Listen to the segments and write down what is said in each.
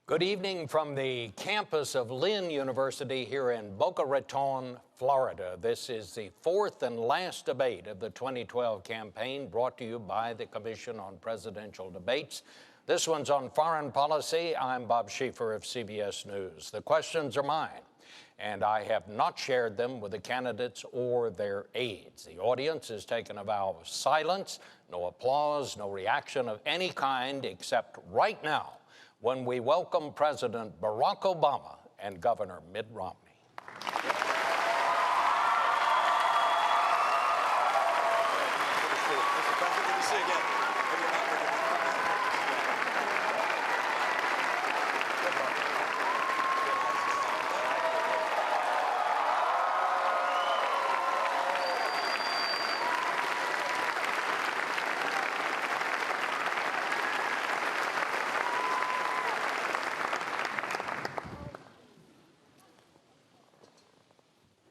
Good evening from the campus of Lynn University here in Boca Raton, Florida. This is the fourth and last debate of the 2012 campaign, brought to you by the Commission on Presidential Debates. This one's on foreign policy. I'm Bob Schieffer of CBS News. The questions are mine, and I have not shared them with the candidates or their aides. The audience has taken a vow of silence, no applause, no reaction of any kind, except right now, when we welcome President Barack Obama and Governor Mitt Romney. Good to see you again.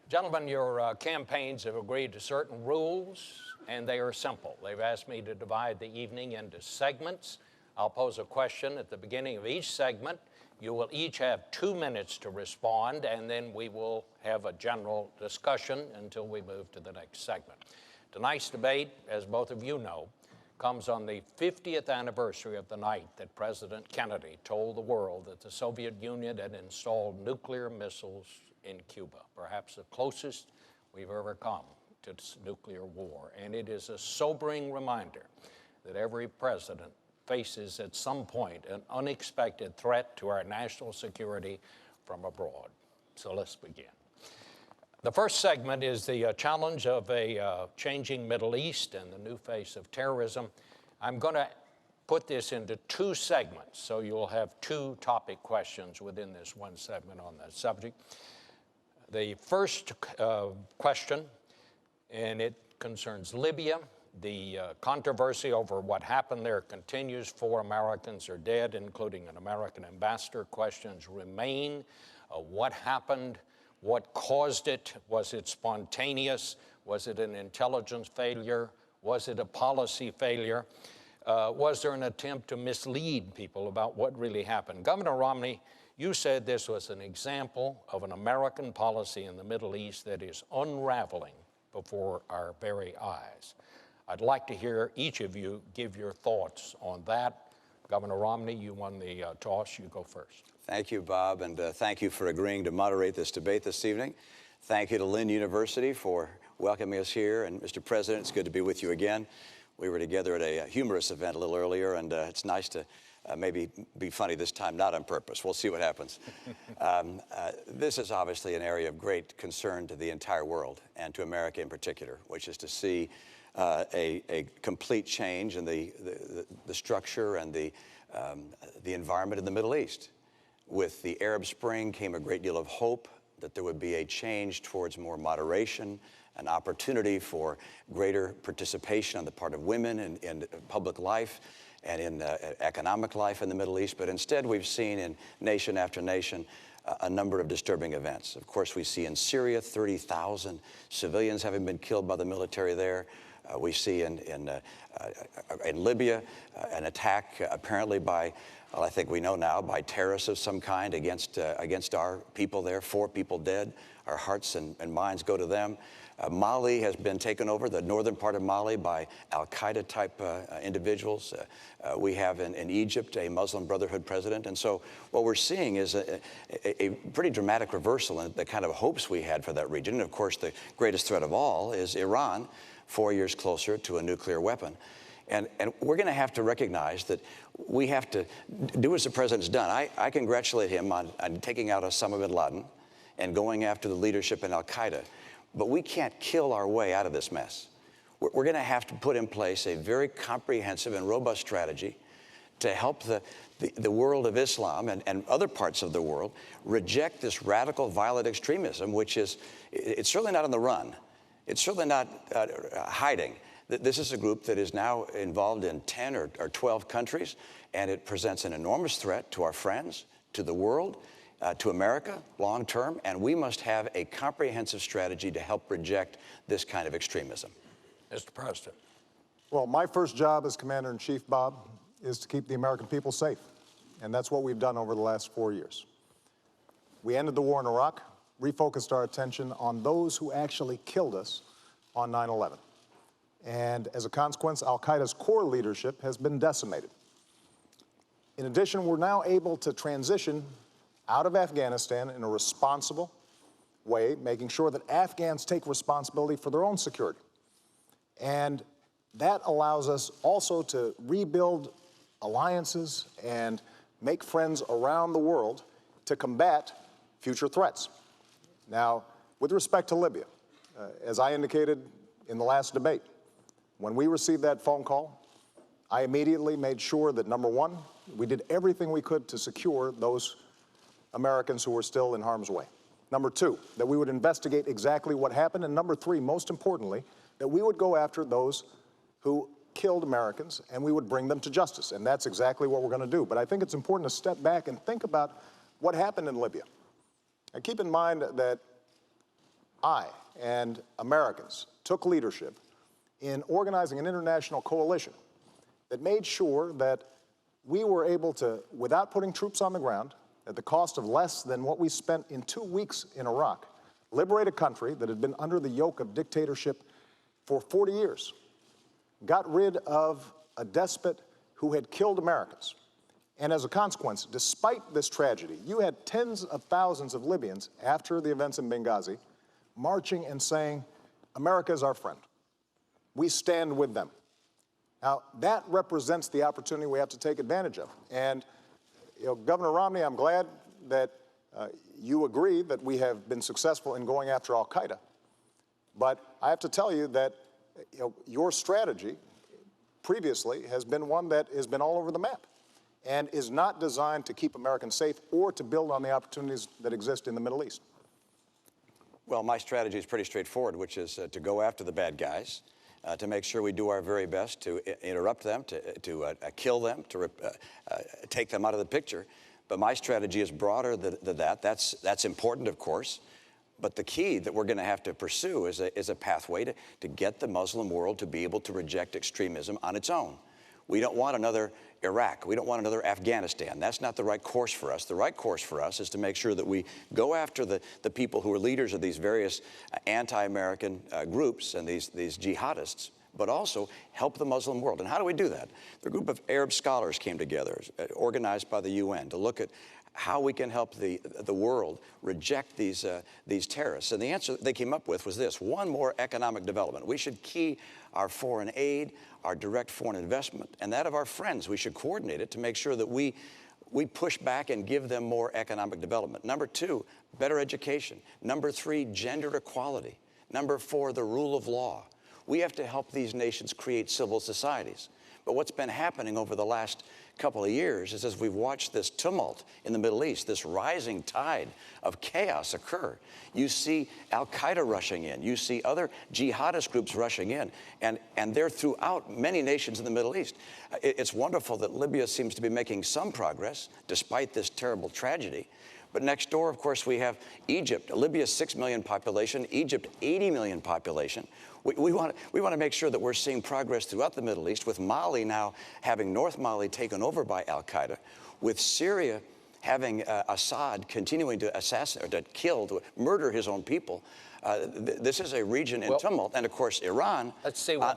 Gentlemen, your campaigns have agreed to certain rules, and they are simple. They've asked me to divide the evening into segments. I'll pose a question at the beginning of each segment. You will each have 2 minutes to respond, and then we will have a general discussion until we move to the next segment. Tonight's debate, as both of you know, comes on the 50th anniversary of the night that President Kennedy told the world that the Soviet Union had installed nuclear missiles in Cuba, perhaps the closest we've ever come to nuclear war. And it is a sobering reminder that every president faces at some point an unexpected threat to our national security from abroad. So let's begin. The first segment is the challenge of a changing Middle East and the new face of terrorism. I'm going to put this into 2 segments, so you'll have 2 topic questions within this one segment on that subject. The first question, and it concerns Libya. The controversy over what happened there continues. 4 Americans are dead, including an American ambassador. Questions remain. What happened? What caused it? Was it spontaneous? Was it an intelligence failure? Was it a policy failure? Was there an attempt to mislead people about what really happened? Governor Romney, you said this was an example of an American policy in the Middle East that is unraveling before our very eyes. I'd like to hear each of you give your thoughts on that. Governor Romney, you won the toss. You go first. Thank you, Bob, and thank you for agreeing to moderate this debate this evening. Thank you to Lynn University for welcoming us here. And Mr. President, it's good to be with you again. We were together at a humorous event a little earlier, and it's nice to maybe be funny this time, not on purpose. We'll see what happens. This is obviously an area of great concern to the entire world and to America in particular, which is to see a complete change in the structure and the environment in the Middle East. With the Arab Spring came a great deal of hope that there would be a change towards more moderation, an opportunity for greater participation on the part of women in public life and in economic life in the Middle East. But instead, we've seen in nation after nation a number of disturbing events. Of course, we see in Syria 30,000 civilians having been killed by the military there. We see in Libya an attack apparently by, well, I think we know now, by terrorists of some kind against our people there. 4 people dead. Our hearts and minds go to them. Mali has been taken over, the northern part of Mali, by al-Qaeda type individuals. We have in Egypt a Muslim Brotherhood president. And so what we're seeing is a pretty dramatic reversal in the kind of hopes we had for that region. And of course, the greatest threat of all is Iran, 4 years closer to a nuclear weapon. And we're going to have to recognize that we have to do as the president's done. I congratulate him on taking out Osama bin Laden and going after the leadership in al-Qaeda. But we can't kill our way out of this mess. We're going to have to put in place a very comprehensive and robust strategy to help the world of Islam and other parts of the world reject this radical, violent extremism, which is, it's certainly not on the run. It's certainly not hiding. This is a group that is now involved in 10 or 12 countries, and it presents an enormous threat to our friends, to the world, to America long term, and we must have a comprehensive strategy to help reject this kind of extremism. Mr. President. Well, my first job as Commander-in-Chief, Bob, is to keep the American people safe. and that's what we've done over the last 4 years. We ended the war in Iraq, refocused our attention on those who actually killed us on 9/11. And as a consequence, al-Qaeda's core leadership has been decimated. In addition, we're now able to transition out of Afghanistan in a responsible way, making sure that Afghans take responsibility for their own security. And that allows us also to rebuild alliances and make friends around the world to combat future threats. Now, with respect to Libya, as I indicated in the last debate, when we received that phone call, I immediately made sure that, number one, we did everything we could to secure those Americans who were still in harm's way. Number two, that we would investigate exactly what happened. And number three, most importantly, that we would go after those who killed Americans and we would bring them to justice. And that's exactly what we're going to do. But I think it's important to step back and think about what happened in Libya. And keep in mind that I and Americans took leadership in organizing an international coalition that made sure that we were able to, without putting troops on the ground, at the cost of less than what we spent in 2 weeks in Iraq, liberate a country that had been under the yoke of dictatorship for 40 years, got rid of a despot who had killed Americans. And as a consequence, despite this tragedy, you had tens of thousands of Libyans after the events in Benghazi marching and saying, America is our friend. We stand with them. Now, that represents the opportunity we have to take advantage of. And, Governor Romney, I'm glad that you agree that we have been successful in going after al-Qaeda. But I have to tell you that your strategy previously has been one that has been all over the map and is not designed to keep Americans safe or to build on the opportunities that exist in the Middle East. Well, my strategy is pretty straightforward, which is to go after the bad guys, to make sure we do our very best to interrupt them, to kill them, to take them out of the picture. But my strategy is broader than that. That's important, of course. But the key that we're going to have to pursue is a pathway to get the Muslim world to be able to reject extremism on its own. We don't want another Iraq. We don't want another Afghanistan. That's not the right course for us. The right course for us is to make sure that we go after the people who are leaders of these various anti-American groups and these jihadists, but also help the Muslim world. And how do we do that? The group of Arab scholars came together, organized by the UN, to look at how we can help the world reject these terrorists. And the answer they came up with was this: one, more economic development. We should key our foreign aid, our direct foreign investment, and that of our friends. We should coordinate it to make sure that we push back and give them more economic development. Number two, better education. Number three, gender equality. Number four, the rule of law. We have to help these nations create civil societies. But what's been happening over the last couple of years is, as we've watched this tumult in the Middle East, this rising tide of chaos occur, you see al-Qaeda rushing in, you see other jihadist groups rushing in, and they're throughout many nations in the Middle East. It's wonderful that Libya seems to be making some progress despite this terrible tragedy. But next door, of course, we have Egypt. Libya, 6 million population. Egypt, 80 million population. We want to make sure that we're seeing progress throughout the Middle East, with Mali now having North Mali taken over by al-Qaeda, with Syria having Assad continuing to assassinate, or to kill, to murder his own people. This is a region in tumult, and of course Iran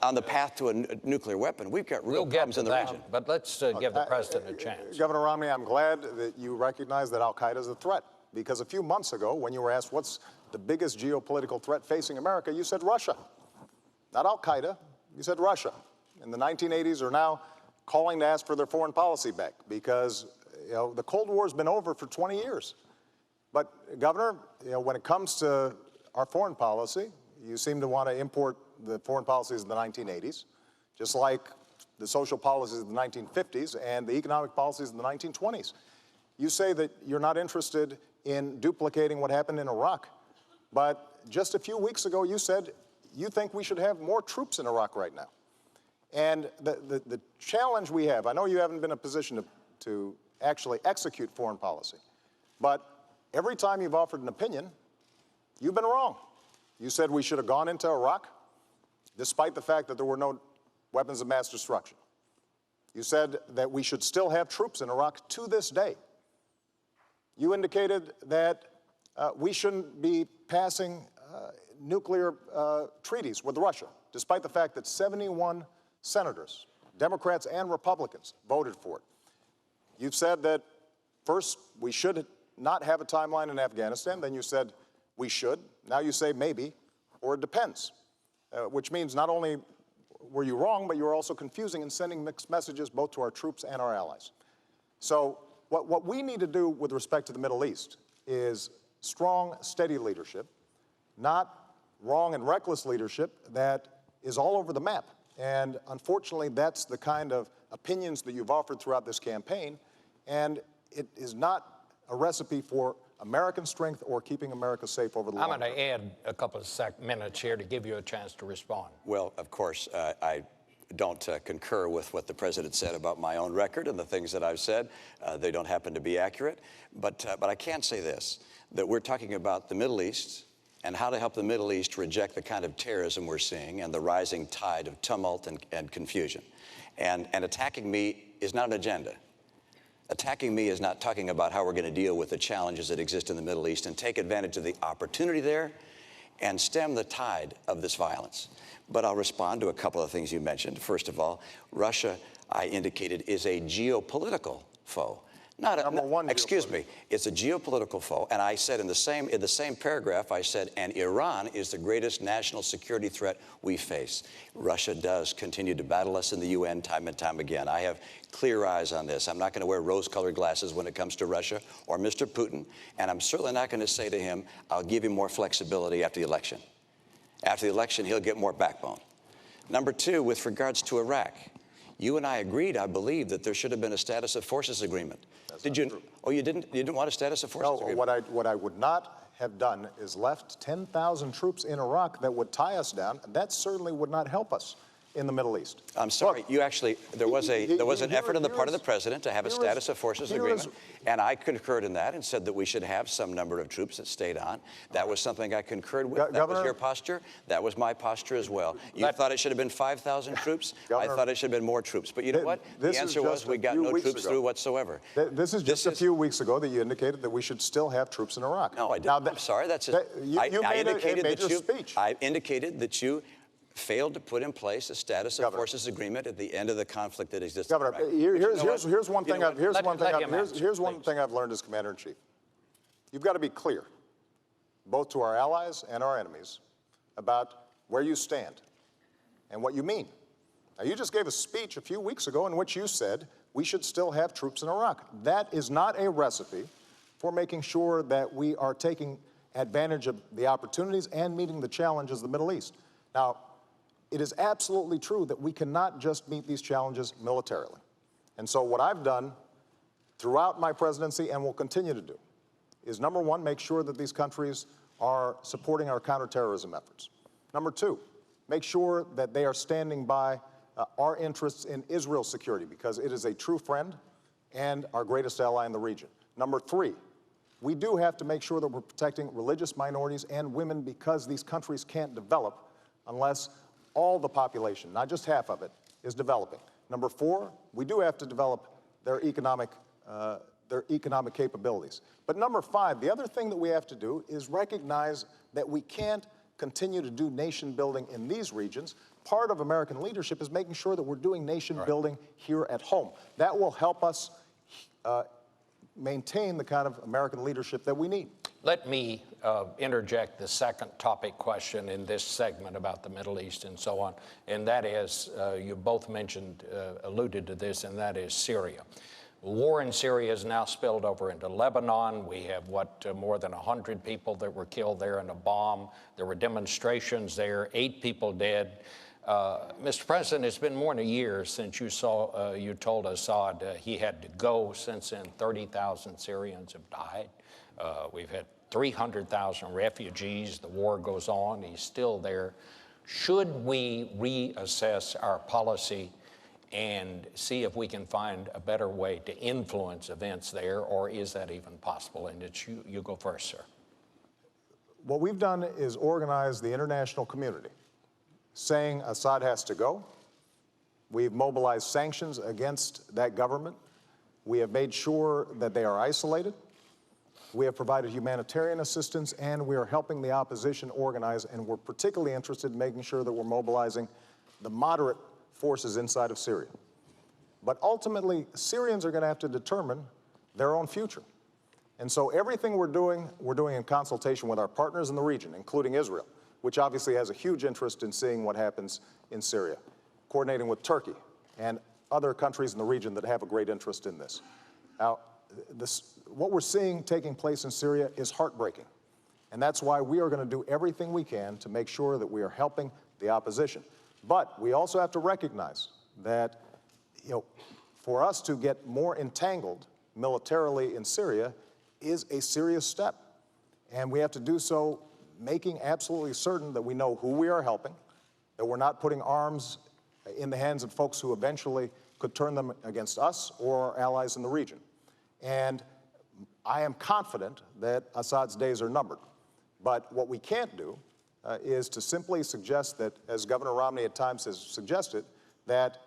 on the path to a nuclear weapon. We've got real problems in the region. But let's give the president a chance. Governor Romney, I'm glad that you recognize that al-Qaeda is a threat, because a few months ago, when you were asked what's the biggest geopolitical threat facing America, you said Russia. Not al-Qaeda, you said Russia. In the 1980s are now calling to ask for their foreign policy back, because the Cold War has been over for 20 years. But Governor, when it comes to our foreign policy, you seem to want to import the foreign policies of the 1980s, just like the social policies of the 1950s and the economic policies of the 1920s. You say that you're not interested in duplicating what happened in Iraq, but just a few weeks ago you said you think we should have more troops in Iraq right now. And the challenge we have, I know you haven't been in a position to actually execute foreign policy, but every time you've offered an opinion, you've been wrong. You said we should have gone into Iraq, despite the fact that there were no weapons of mass destruction. You said that we should still have troops in Iraq to this day. You indicated that we shouldn't be passing nuclear treaties with Russia, despite the fact that 71 senators, Democrats and Republicans, voted for it. You've said that first we should not have a timeline in Afghanistan. Then you said we should. Now you say maybe, or it depends, which means not only were you wrong, but you were also confusing and sending mixed messages both to our troops and our allies. So what we need to do with respect to the Middle East is strong, steady leadership, not wrong and reckless leadership that is all over the map. And unfortunately, that's the kind of opinions that you've offered throughout this campaign, and it is not a recipe for American strength or keeping America safe over the long term. I'm going to add a couple of minutes here to give you a chance to respond. Well, of course, I don't concur with what the president said about my own record and the things that I've said. They don't happen to be accurate. But I can say this, that we're talking about the Middle East and how to help the Middle East reject the kind of terrorism we're seeing and the rising tide of tumult and confusion. And attacking me is not an agenda. Attacking me is not talking about how we're going to deal with the challenges that exist in the Middle East and take advantage of the opportunity there and stem the tide of this violence. But I'll respond to a couple of things you mentioned. First of all, Russia, I indicated, is a geopolitical foe. Not a, excuse me, it's a geopolitical foe. And I said in the same paragraph, I said, and Iran is the greatest national security threat we face. Russia does continue to battle us in the UN time and time again. I have clear eyes on this. I'm not going to wear rose-colored glasses when it comes to Russia or Mr. Putin. And I'm certainly not going to say to him, I'll give him more flexibility after the election. After the election, he'll get more backbone. Number two, with regards to Iraq, you and I agreed, I believe, that there should have been a status of forces agreement. Did you? True. Oh, you didn't? You didn't want a status of forces agreement? No, what I would not have done is left 10,000 troops in Iraq that would tie us down. That certainly would not help us in the Middle East. I'm sorry. Look, you actually, there was an effort on the part of the president to have a status of forces agreement, and I concurred in that and said that we should have some number of troops that stayed on. That was something I concurred with. That was your posture. That was my posture as well. You thought it should have been 5,000 troops. I thought it should have been more troops. But you know what? The answer was we got no troops through whatsoever. This is just a few weeks ago that you indicated that we should still have troops in Iraq. No, I didn't. I'm sorry. That's just, you made a major speech. I indicated that you failed to put in place a status of forces agreement at the end of the conflict that exists. Governor, here's one thing I've learned as Commander-in-Chief. You've got to be clear, both to our allies and our enemies, about where you stand and what you mean. Now, you just gave a speech a few weeks ago in which you said we should still have troops in Iraq. That is not a recipe for making sure that we are taking advantage of the opportunities and meeting the challenges of the Middle East. Now, it is absolutely true that we cannot just meet these challenges militarily. And so what I've done throughout my presidency and will continue to do is, number one, make sure that these countries are supporting our counterterrorism efforts. Number two, make sure that they are standing by our interests in Israel's security, because it is a true friend and our greatest ally in the region. Number three, we do have to make sure that we're protecting religious minorities and women, because these countries can't develop unless all the population, not just half of it, is developing. Number four, we do have to develop their economic capabilities. But number five, the other thing that we have to do is recognize that we can't continue to do nation building in these regions. Part of American leadership is making sure that we're doing nation building here at home. That will help us maintain the kind of American leadership that we need. Let me interject the second topic question in this segment about the Middle East and so on, and that is, you both mentioned, alluded to this, and that is Syria. War in Syria is now spilled over into Lebanon. We have, more than 100 people that were killed there in a bomb. There were demonstrations there, 8 people dead. Mr. President, it's been more than a year since you told Assad he had to go. Since then, 30,000 Syrians have died. We've had 300,000 refugees. The war goes on. He's still there. Should we reassess our policy and see if we can find a better way to influence events there, or is that even possible? And it's you go first, sir. What we've done is organize the international community, saying Assad has to go, We've mobilized sanctions against that government. We have made sure that they are isolated. We have provided humanitarian assistance, and we are helping the opposition organize, and we're particularly interested in making sure that we're mobilizing the moderate forces inside of Syria. But ultimately, Syrians are going to have to determine their own future. And so everything we're doing in consultation with our partners in the region, including Israel, which obviously has a huge interest in seeing what happens in Syria, coordinating with Turkey and other countries in the region that have a great interest in this. Now, what we're seeing taking place in Syria is heartbreaking. And that's why we are going to do everything we can to make sure that we are helping the opposition. But we also have to recognize that, for us to get more entangled militarily in Syria is a serious step. And we have to do so making absolutely certain that we know who we are helping, that we're not putting arms in the hands of folks who eventually could turn them against us or our allies in the region. And I am confident that Assad's days are numbered. But what we can't do is to simply suggest that, as Governor Romney at times has suggested, that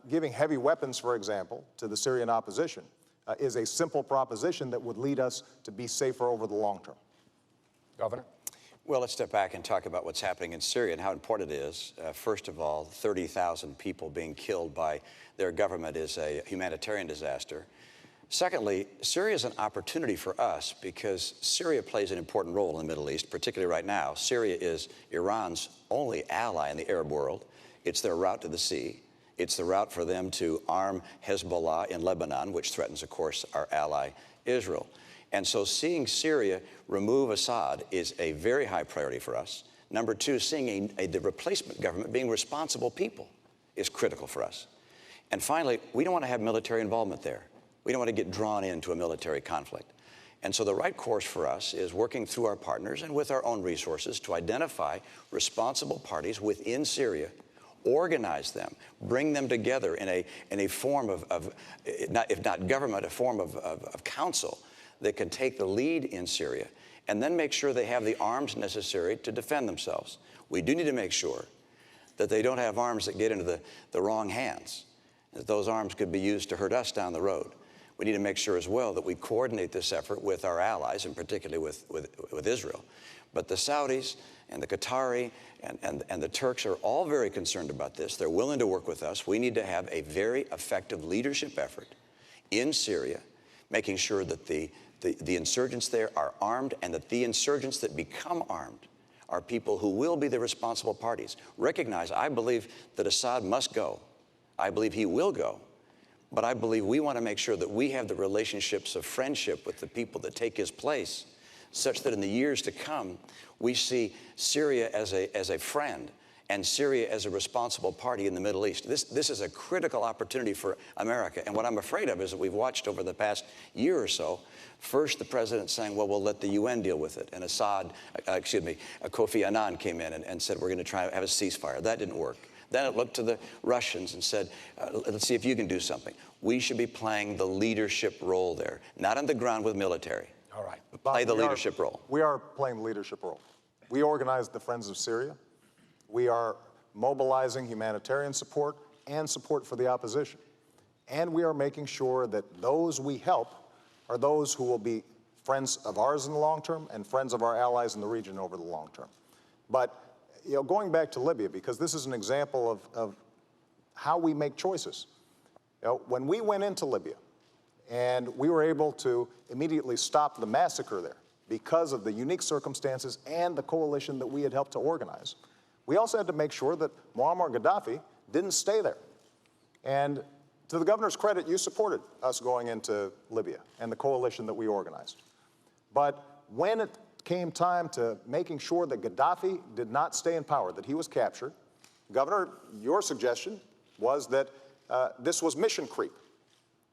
giving heavy weapons, for example, to the Syrian opposition is a simple proposition that would lead us to be safer over the long term. Governor? Well, let's step back and talk about what's happening in Syria and how important it is. First of all, 30,000 people being killed by their government is a humanitarian disaster. Secondly, Syria is an opportunity for us because Syria plays an important role in the Middle East, particularly right now. Syria is Iran's only ally in the Arab world. It's their route to the sea. It's the route for them to arm Hezbollah in Lebanon, which threatens, of course, our ally, Israel. And so seeing Syria remove Assad is a very high priority for us. Number two, seeing the replacement government being responsible people is critical for us. And finally, we don't want to have military involvement there. We don't want to get drawn into a military conflict. And so the right course for us is working through our partners and with our own resources to identify responsible parties within Syria, organize them, bring them together in a form of if not government, a form of council that can take the lead in Syria, and then make sure they have the arms necessary to defend themselves. We do need to make sure that they don't have arms that get into the wrong hands, that those arms could be used to hurt us down the road. We need to make sure as well that we coordinate this effort with our allies, and particularly with Israel. But the Saudis and the Qatari and the Turks are all very concerned about this. They're willing to work with us. We need to have a very effective leadership effort in Syria, making sure that the insurgents there are armed, and that the insurgents that become armed are people who will be the responsible parties. Recognize, I believe that Assad must go. I believe he will go. But I believe we want to make sure that we have the relationships of friendship with the people that take his place, such that in the years to come, we see Syria as a friend and Syria as a responsible party in the Middle East. This is a critical opportunity for America. And what I'm afraid of is that we've watched over the past year or so, first the president saying, well, we'll let the UN deal with it. And Kofi Annan came in and said, we're going to try to have a ceasefire. That didn't work. Then it looked to the Russians and said, let's see if you can do something. We should be playing the leadership role there, not on the ground with military. All right. But play the leadership role. We are playing the leadership role. We organized the Friends of Syria. We are mobilizing humanitarian support and support for the opposition. And we are making sure that those we help are those who will be friends of ours in the long term and friends of our allies in the region over the long term. But going back to Libya, because this is an example of how we make choices. When we went into Libya and we were able to immediately stop the massacre there because of the unique circumstances and the coalition that we had helped to organize, we also had to make sure that Muammar Gaddafi didn't stay there. And to the governor's credit, you supported us going into Libya and the coalition that we organized. But when it came time to making sure that Gaddafi did not stay in power, that he was captured, Governor, your suggestion was that this was mission creep,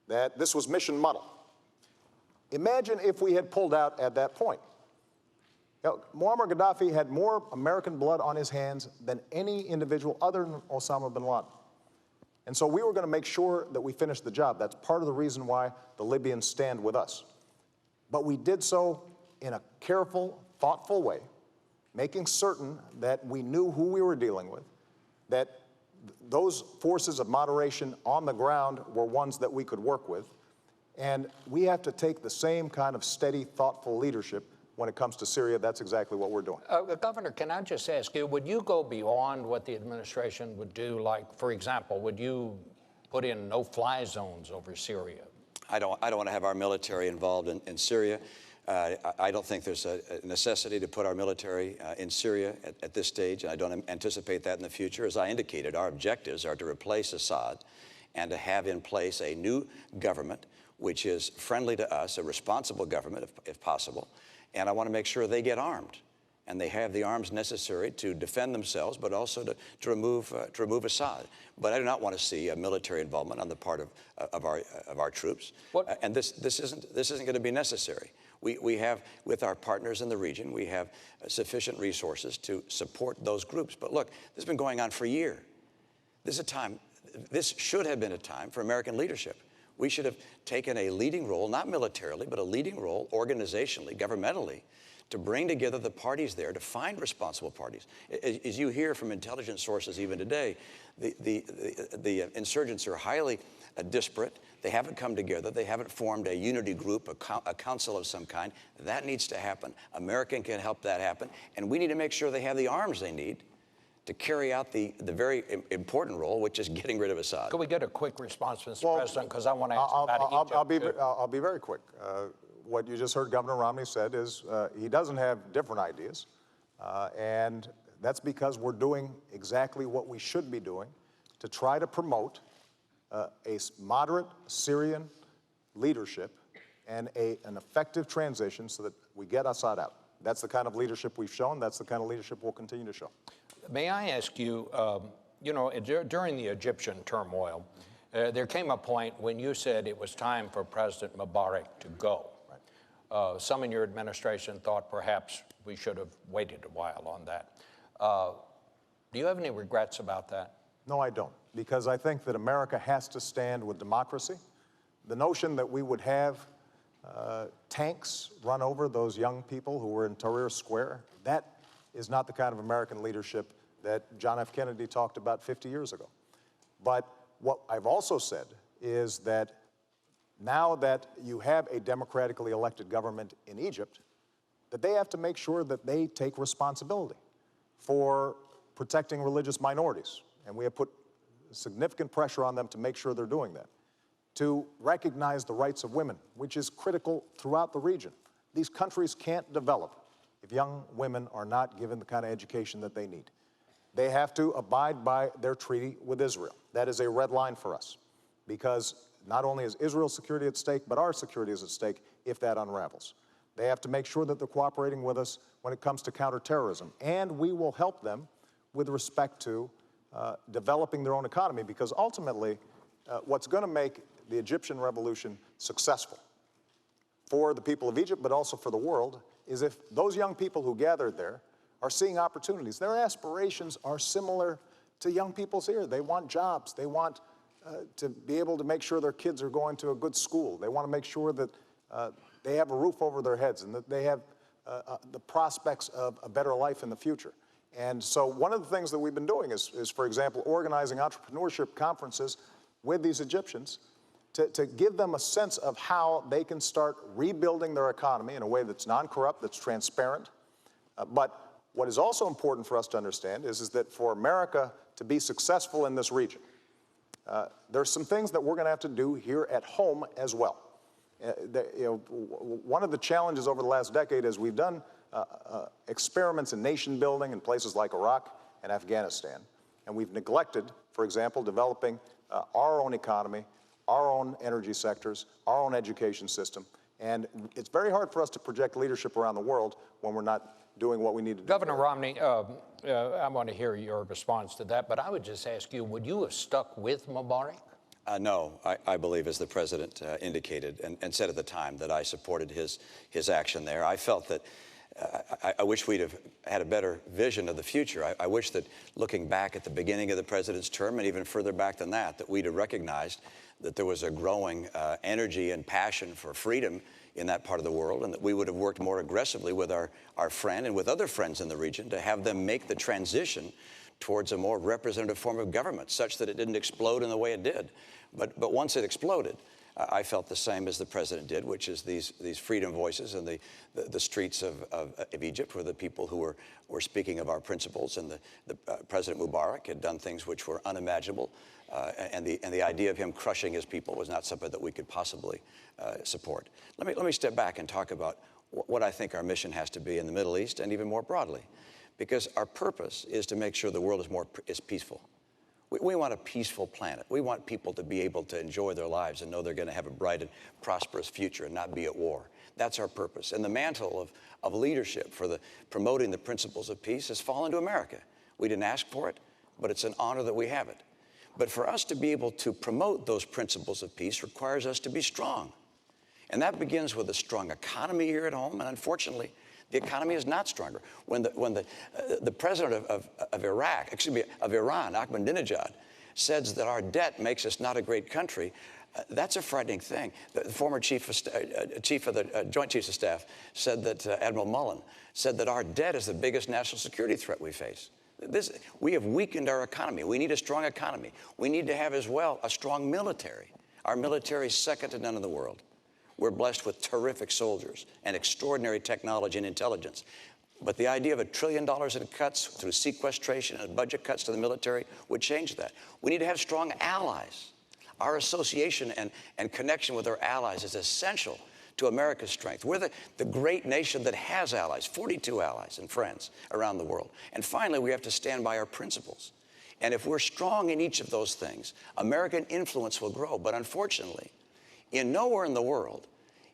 that this was mission muddle. Imagine if we had pulled out at that point. Muammar Gaddafi had more American blood on his hands than any individual other than Osama bin Laden. And so we were going to make sure that we finished the job. That's part of the reason why the Libyans stand with us. But we did so in a careful, thoughtful way, making certain that we knew who we were dealing with, that those forces of moderation on the ground were ones that we could work with. And we have to take the same kind of steady, thoughtful leadership when it comes to Syria. That's exactly what we're doing. Governor, can I just ask you, would you go beyond what the administration would do? Like, for example, would you put in no-fly zones over Syria? I don't want to have our military involved in Syria. I don't think there's a necessity to put our military in Syria at this stage, and I don't anticipate that in the future. As I indicated, our objectives are to replace Assad and to have in place a new government which is friendly to us, a responsible government if possible, and I want to make sure they get armed and they have the arms necessary to defend themselves, but also to remove Assad. But I do not want to see a military involvement on the part of our troops. And this isn't going to be necessary. We have, with our partners in the region, we have sufficient resources to support those groups. But look, this has been going on for a year. This should have been a time for American leadership. We should have taken a leading role, not militarily, but a leading role organizationally, governmentally, to bring together the parties there, to find responsible parties. As you hear from intelligence sources even today, the insurgents are highly disparate. They haven't come together. They haven't formed a unity group, a council of some kind. That needs to happen. America can help that happen. And we need to make sure they have the arms they need to carry out the very important role, which is getting rid of Assad. Could we get a quick response, Mr. President? Because I want to ask about Egypt. I'll be very quick. What you just heard Governor Romney said is he doesn't have different ideas, and that's because we're doing exactly what we should be doing to try to promote a moderate Syrian leadership and an effective transition so that we get Assad out. That's the kind of leadership we've shown. That's the kind of leadership we'll continue to show. May I ask you, during the Egyptian turmoil, there came a point when you said it was time for President Mubarak to go. Some in your administration thought perhaps we should have waited a while on that. Do you have any regrets about that? No, I don't, because I think that America has to stand with democracy. The notion that we would have tanks run over those young people who were in Tahrir Square, that is not the kind of American leadership that John F. Kennedy talked about 50 years ago. But what I've also said is that now that you have a democratically elected government in Egypt, that they have to make sure that they take responsibility for protecting religious minorities. And we have put significant pressure on them to make sure they're doing that. To recognize the rights of women, which is critical throughout the region. These countries can't develop if young women are not given the kind of education that they need. They have to abide by their treaty with Israel. That is a red line for us, because not only is Israel's security at stake, but our security is at stake if that unravels. They have to make sure that they're cooperating with us when it comes to counterterrorism, and we will help them with respect to developing their own economy, because ultimately, what's going to make the Egyptian revolution successful for the people of Egypt, but also for the world, is if those young people who gathered there are seeing opportunities. Their aspirations are similar to young people's here. They want jobs. They want to be able to make sure their kids are going to a good school. They want to make sure that they have a roof over their heads and that they have the prospects of a better life in the future. And so one of the things that we've been doing is, for example, organizing entrepreneurship conferences with these Egyptians to give them a sense of how they can start rebuilding their economy in a way that's non-corrupt, that's transparent. But what is also important for us to understand is that for America to be successful in this region, there's some things that we're going to have to do here at home as well. One of the challenges over the last decade is we've done experiments in nation building in places like Iraq and Afghanistan, and we've neglected, for example, developing our own economy, our own energy sectors, our own education system, and it's very hard for us to project leadership around the world when we're not doing what we need to do. Governor Romney, I want to hear your response to that, but I would just ask you, would you have stuck with Mubarak? No, I believe, as the president indicated and said at the time, that I supported his action there. I felt that I wish we'd have had a better vision of the future. I wish that looking back at the beginning of the president's term and even further back than that we'd have recognized that there was a growing energy and passion for freedom in that part of the world, and that we would have worked more aggressively with our friend and with other friends in the region to have them make the transition towards a more representative form of government, such that it didn't explode in the way it did. But once it exploded, I felt the same as the president did, which is these freedom voices in the streets of Egypt were the people who were speaking of our principles, and President Mubarak had done things which were unimaginable, and the idea of him crushing his people was not something that we could possibly support. Let me step back and talk about what I think our mission has to be in the Middle East and even more broadly, because our purpose is to make sure the world is peaceful. We want a peaceful planet. We want people to be able to enjoy their lives and know they're going to have a bright and prosperous future and not be at war. That's our purpose. And the mantle of leadership for promoting the principles of peace has fallen to America. We didn't ask for it, but it's an honor that we have it. But for us to be able to promote those principles of peace requires us to be strong. And that begins with a strong economy here at home, and unfortunately, the economy is not stronger. When the president of Iran, Ahmadinejad, says that our debt makes us not a great country, that's a frightening thing. The former chief of the Joint Chiefs of Staff said that, Admiral Mullen, said that our debt is the biggest national security threat we face. We have weakened our economy. We need a strong economy. We need to have as well a strong military. Our military is second to none in the world. We're blessed with terrific soldiers and extraordinary technology and intelligence. But the idea of $1 trillion in cuts through sequestration and budget cuts to the military would change that. We need to have strong allies. Our association and connection with our allies is essential to America's strength. We're the great nation that has allies, 42 allies and friends around the world. And finally, we have to stand by our principles. And if we're strong in each of those things, American influence will grow. But unfortunately, nowhere in the world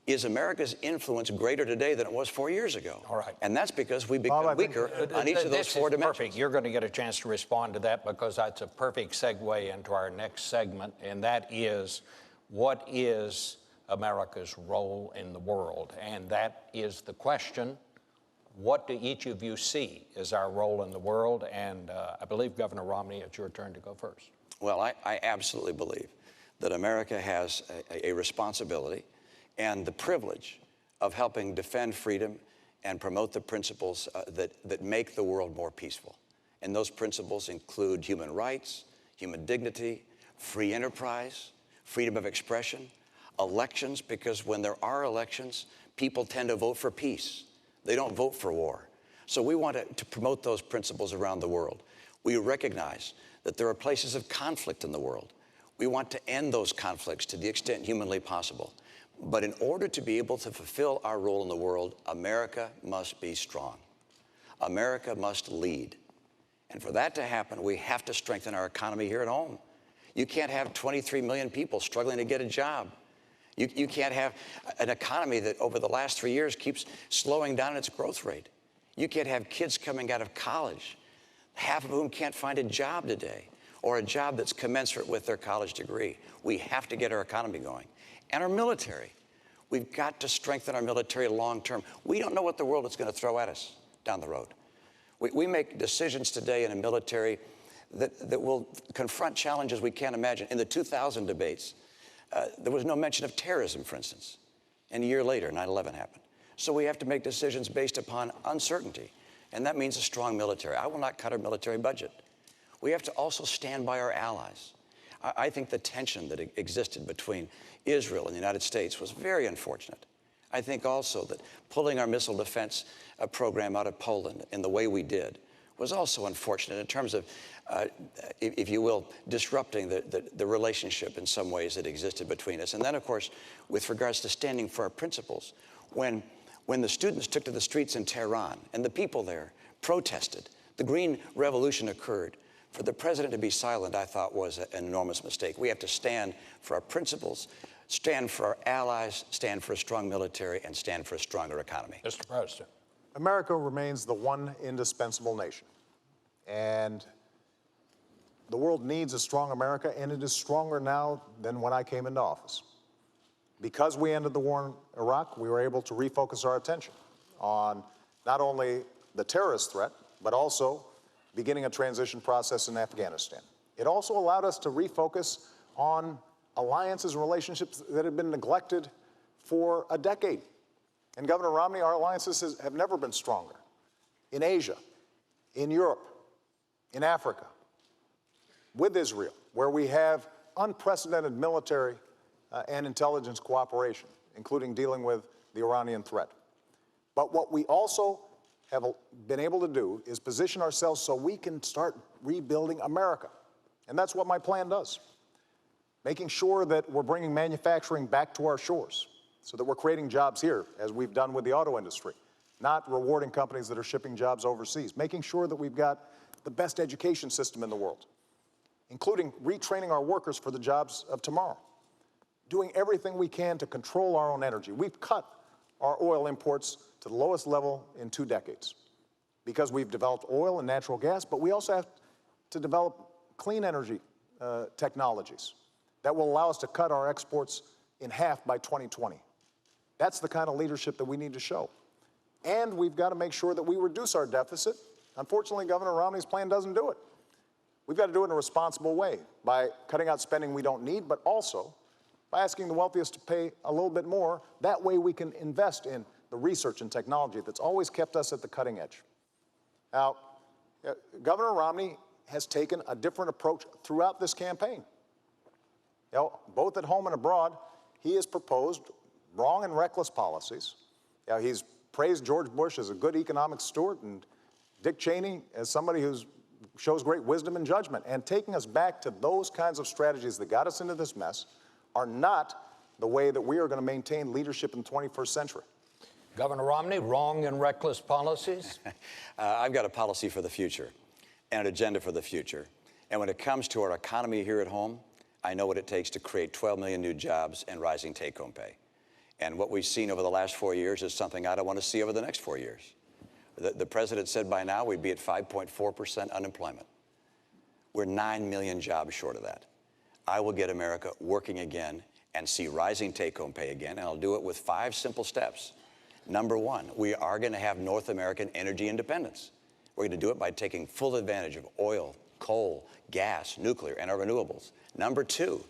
is America's influence greater today than it was 4 years ago. All right. And that's because we become weaker on each of those four dimensions. Perfect. You're going to get a chance to respond to that, because that's a perfect segue into our next segment, and that is, what is America's role in the world? And that is the question. What do each of you see as our role in the world? And I believe, Governor Romney, it's your turn to go first. Well, I absolutely believe that America has a responsibility and the privilege of helping defend freedom and promote the principles that make the world more peaceful. And those principles include human rights, human dignity, free enterprise, freedom of expression, elections, because when there are elections, people tend to vote for peace. They don't vote for war. So we want to promote those principles around the world. We recognize that there are places of conflict in the world. We want to end those conflicts to the extent humanly possible. But in order to be able to fulfill our role in the world, America must be strong. America must lead. And for that to happen, we have to strengthen our economy here at home. You can't have 23 million people struggling to get a job. You can't have an economy that over the last 3 years keeps slowing down its growth rate. You can't have kids coming out of college, half of whom can't find a job today, or a job that's commensurate with their college degree. We have to get our economy going. And our military. We've got to strengthen our military long term. We don't know what the world is going to throw at us down the road. We make decisions today in a military that will confront challenges we can't imagine. In the 2000 debates, there was no mention of terrorism, for instance. And a year later, 9/11 happened. So we have to make decisions based upon uncertainty. And that means a strong military. I will not cut our military budget. We have to also stand by our allies. I think the tension that existed between Israel and the United States was very unfortunate. I think also that pulling our missile defense program out of Poland in the way we did was also unfortunate in terms of, if you will, disrupting the relationship in some ways that existed between us. And then, of course, with regards to standing for our principles, when the students took to the streets in Tehran and the people there protested, the Green Revolution occurred. For the president to be silent, I thought, was an enormous mistake. We have to stand for our principles, stand for our allies, stand for a strong military, and stand for a stronger economy. Mr. President. America remains the one indispensable nation. And the world needs a strong America, and it is stronger now than when I came into office. Because we ended the war in Iraq, we were able to refocus our attention on not only the terrorist threat, but also beginning a transition process in Afghanistan. It also allowed us to refocus on alliances and relationships that had been neglected for a decade. And Governor Romney, our alliances have never been stronger. In Asia, in Europe, in Africa, with Israel, where we have unprecedented military and intelligence cooperation, including dealing with the Iranian threat. But what we also have been able to do is position ourselves so we can start rebuilding America. And that's what my plan does. Making sure that we're bringing manufacturing back to our shores so that we're creating jobs here, as we've done with the auto industry, not rewarding companies that are shipping jobs overseas. Making sure that we've got the best education system in the world, including retraining our workers for the jobs of tomorrow. Doing everything we can to control our own energy. We've cut our oil imports to the lowest level in 2 decades because we've developed oil and natural gas, but we also have to develop clean energy technologies that will allow us to cut our exports in half by 2020. That's the kind of leadership that we need to show. And we've got to make sure that we reduce our deficit. Unfortunately, Governor Romney's plan doesn't do it. We've got to do it in a responsible way by cutting out spending we don't need, but also by asking the wealthiest to pay a little bit more. That way we can invest in the research and technology that's always kept us at the cutting edge. Now, Governor Romney has taken a different approach throughout this campaign. You know, both at home and abroad, he has proposed wrong and reckless policies. You know, he's praised George Bush as a good economic steward and Dick Cheney as somebody who shows great wisdom and judgment. And taking us back to those kinds of strategies that got us into this mess are not the way that we are going to maintain leadership in the 21st century. Governor Romney, wrong and reckless policies? I've got a policy for the future and an agenda for the future. And when it comes to our economy here at home, I know what it takes to create 12 million new jobs and rising take-home pay. And what we've seen over the last 4 years is something I don't want to see over the next 4 years. The president said by now we'd be at 5.4% unemployment. We're 9 million jobs short of that. I will get America working again and see rising take-home pay again, and I'll do it with 5 simple steps. Number 1, we are going to have North American energy independence. We're going to do it by taking full advantage of oil, coal, gas, nuclear, and our renewables. Number 2,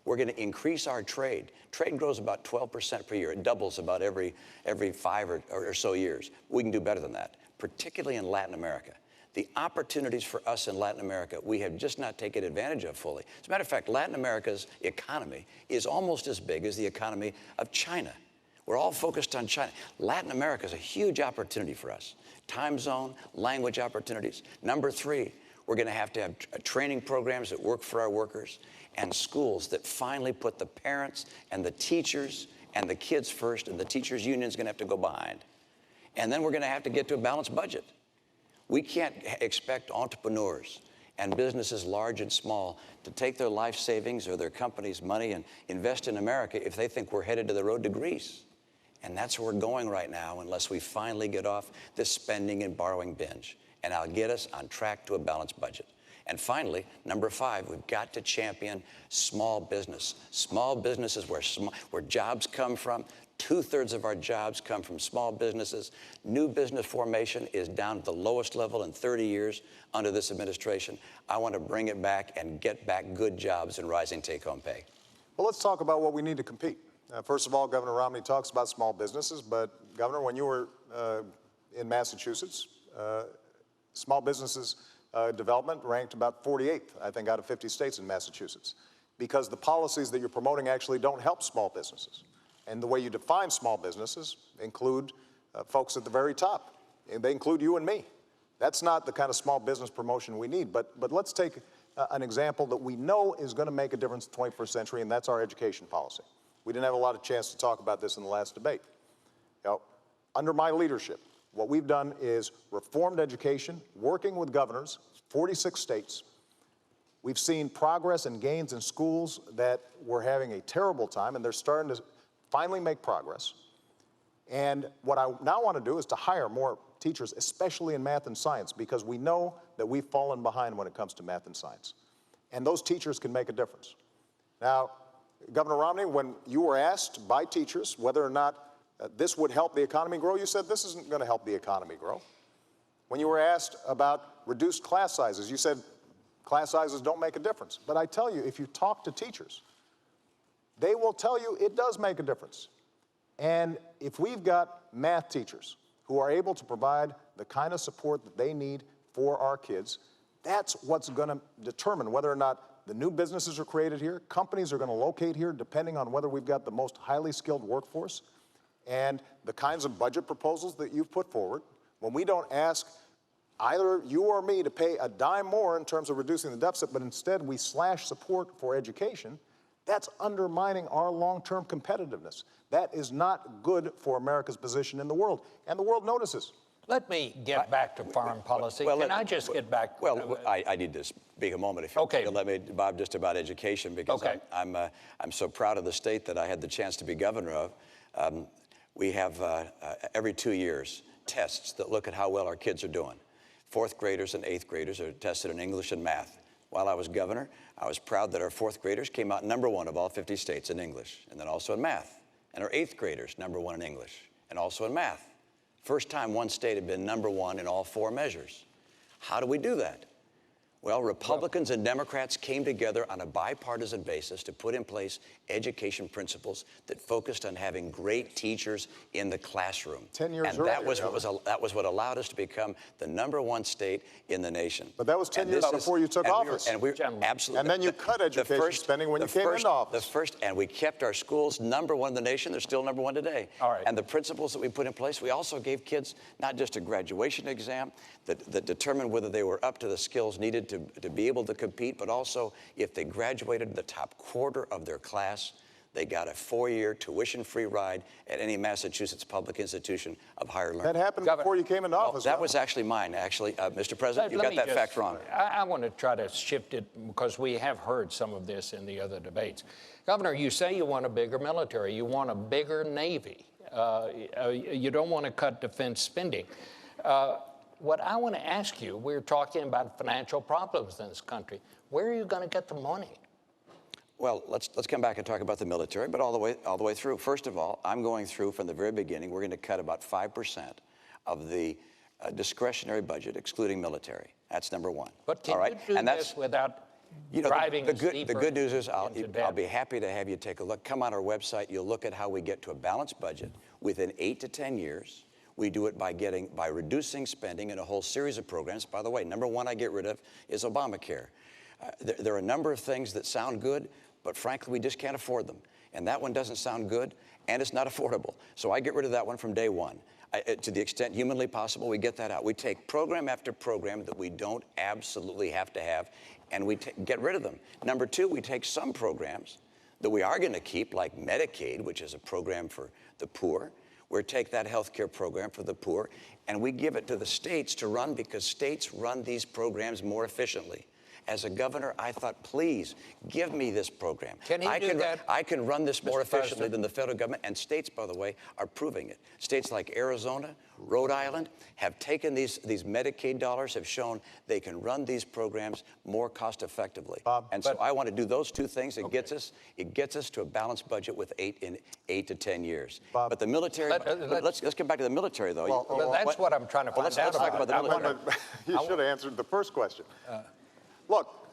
we're going to increase our trade. Trade grows about 12% per year. It doubles about every 5 or so years. We can do better than that, particularly in Latin America. The opportunities for us in Latin America, we have just not taken advantage of fully. As a matter of fact, Latin America's economy is almost as big as the economy of China. We're all focused on China. Latin America is a huge opportunity for us. Time zone, language opportunities. Number 3, we're going to have training programs that work for our workers and schools that finally put the parents and the teachers and the kids first, and the teachers' union is going to have to go behind. And then we're going to have to get to a balanced budget. We can't expect entrepreneurs and businesses large and small to take their life savings or their company's money and invest in America if they think we're headed to the road to Greece. And that's where we're going right now unless we finally get off this spending and borrowing binge. And I'll get us on track to a balanced budget. And finally, number 5, we've got to champion small business. Small business is where jobs come from. 2/3 of our jobs come from small businesses. New business formation is down at the lowest level in 30 years under this administration. I want to bring it back and get back good jobs and rising take-home pay. Well, let's talk about what we need to compete. First of all, Governor Romney talks about small businesses, but Governor, when you were in Massachusetts, small businesses development ranked about 48th, I think, out of 50 states in Massachusetts, because the policies that you're promoting actually don't help small businesses. And the way you define small businesses include folks at the very top. And they include you and me. That's not the kind of small business promotion we need. But let's take an example that we know is going to make a difference in the 21st century, and that's our education policy. We didn't have a lot of chance to talk about this in the last debate. You know, under my leadership, what we've done is reformed education, working with governors, 46 states. We've seen progress and gains in schools that were having a terrible time, and they're starting to finally make progress. And what I now want to do is to hire more teachers, especially in math and science, because we know that we've fallen behind when it comes to math and science. And those teachers can make a difference. Now, Governor Romney, when you were asked by teachers whether or not this would help the economy grow, you said this isn't going to help the economy grow. When you were asked about reduced class sizes, you said class sizes don't make a difference. But I tell you, if you talk to teachers, they will tell you it does make a difference. And if we've got math teachers who are able to provide the kind of support that they need for our kids, That's what's going to determine whether or not the new businesses are created here, companies are going to locate here, depending on whether we've got the most highly skilled workforce, and the kinds of budget proposals that you've put forward. When we don't ask either you or me to pay a dime more in terms of reducing the deficit, but instead we slash support for education, that's undermining our long-term competitiveness. That is not good for America's position in the world, and the world notices. Let me get back to foreign policy. Can I just get back? Well, I need to speak a moment, if you let me, Bob, just about education, because I'm so proud of the state that I had the chance to be governor of. We have every 2 years tests that look at how well our kids are doing. 4th graders and 8th graders are tested in English and math. While I was governor, I was proud that our 4th graders came out #1 of all 50 states in English, and then also in math. And our 8th graders, #1 in English, and also in math. First time one state had been #1 in all 4 measures. How do we do that? Well, Republicans and Democrats came together on a bipartisan basis to put in place education principles that focused on having great teachers in the classroom. 10 years and earlier, that was what allowed us to become the #1 state in the nation. But that was 10 years before you took office. Absolutely. And then you cut education spending when you came into office. And we kept our schools #1 in the nation. They're still #1 today. All right. And the principles that we put in place, we also gave kids not just a graduation exam that determined whether they were up to the skills needed to be able to compete, but also if they graduated the top quarter of their class, they got a 4-year tuition-free ride at any Massachusetts public institution of higher learning. That happened before you came into office. That was actually mine, Mr. President. You got that fact wrong. I want to try to shift it because we have heard some of this in the other debates. Governor, you say you want a bigger military. You want a bigger Navy. You don't want to cut defense spending. What I want to ask you, we're talking about financial problems in this country. Where are you going to get the money? Well, let's come back and talk about the military, but all the way through. First of all, I'm going through from the very beginning. We're going to cut about 5% of the discretionary budget, excluding military. That's #1. But can you do this without driving the good news is I'll be happy to have you take a look. Come on our website. You'll look at how we get to a balanced budget within 8 to 10 years. We do it by reducing spending in a whole series of programs. By the way, #1 I get rid of is Obamacare. There are a number of things that sound good, but frankly, we just can't afford them. And that one doesn't sound good, and it's not affordable. So I get rid of that one from day one. To the extent humanly possible, we get that out. We take program after program that we don't absolutely have to have, and we get rid of them. #2, we take some programs that we are going to keep, like Medicaid, which is a program for the poor. We take that health care program for the poor, and we give it to the states to run because states run these programs more efficiently. As a governor, I thought, please, give me this program. Can he do that? I can run this more efficiently than the federal government, and states, by the way, are proving it. States like Arizona, Rhode Island have taken these Medicaid dollars, have shown they can run these programs more cost effectively. And so I want to do those two things. It gets us to a balanced budget with 8 to 10 years. But the military, let's get back to the military, though. That's what I'm trying to find out. Let's talk about the military. You should have answered the first question. Look,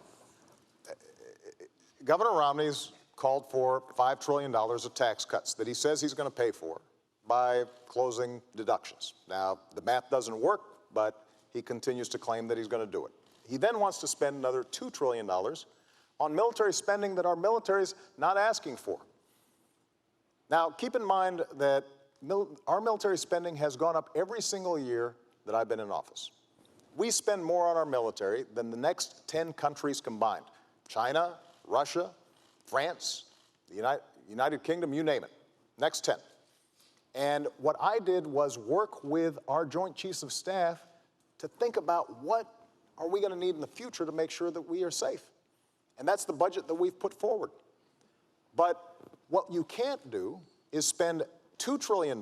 Governor Romney's called for $5 trillion of tax cuts that he says he's going to pay for by closing deductions. Now, the math doesn't work, but he continues to claim that he's going to do it. He then wants to spend another $2 trillion on military spending that our military's not asking for. Now, keep in mind that our military spending has gone up every single year that I've been in office. We spend more on our military than the next 10 countries combined. China, Russia, France, the United Kingdom, you name it. Next 10. And what I did was work with our Joint Chiefs of Staff to think about what are we going to need in the future to make sure that we are safe. And that's the budget that we've put forward. But what you can't do is spend $2 trillion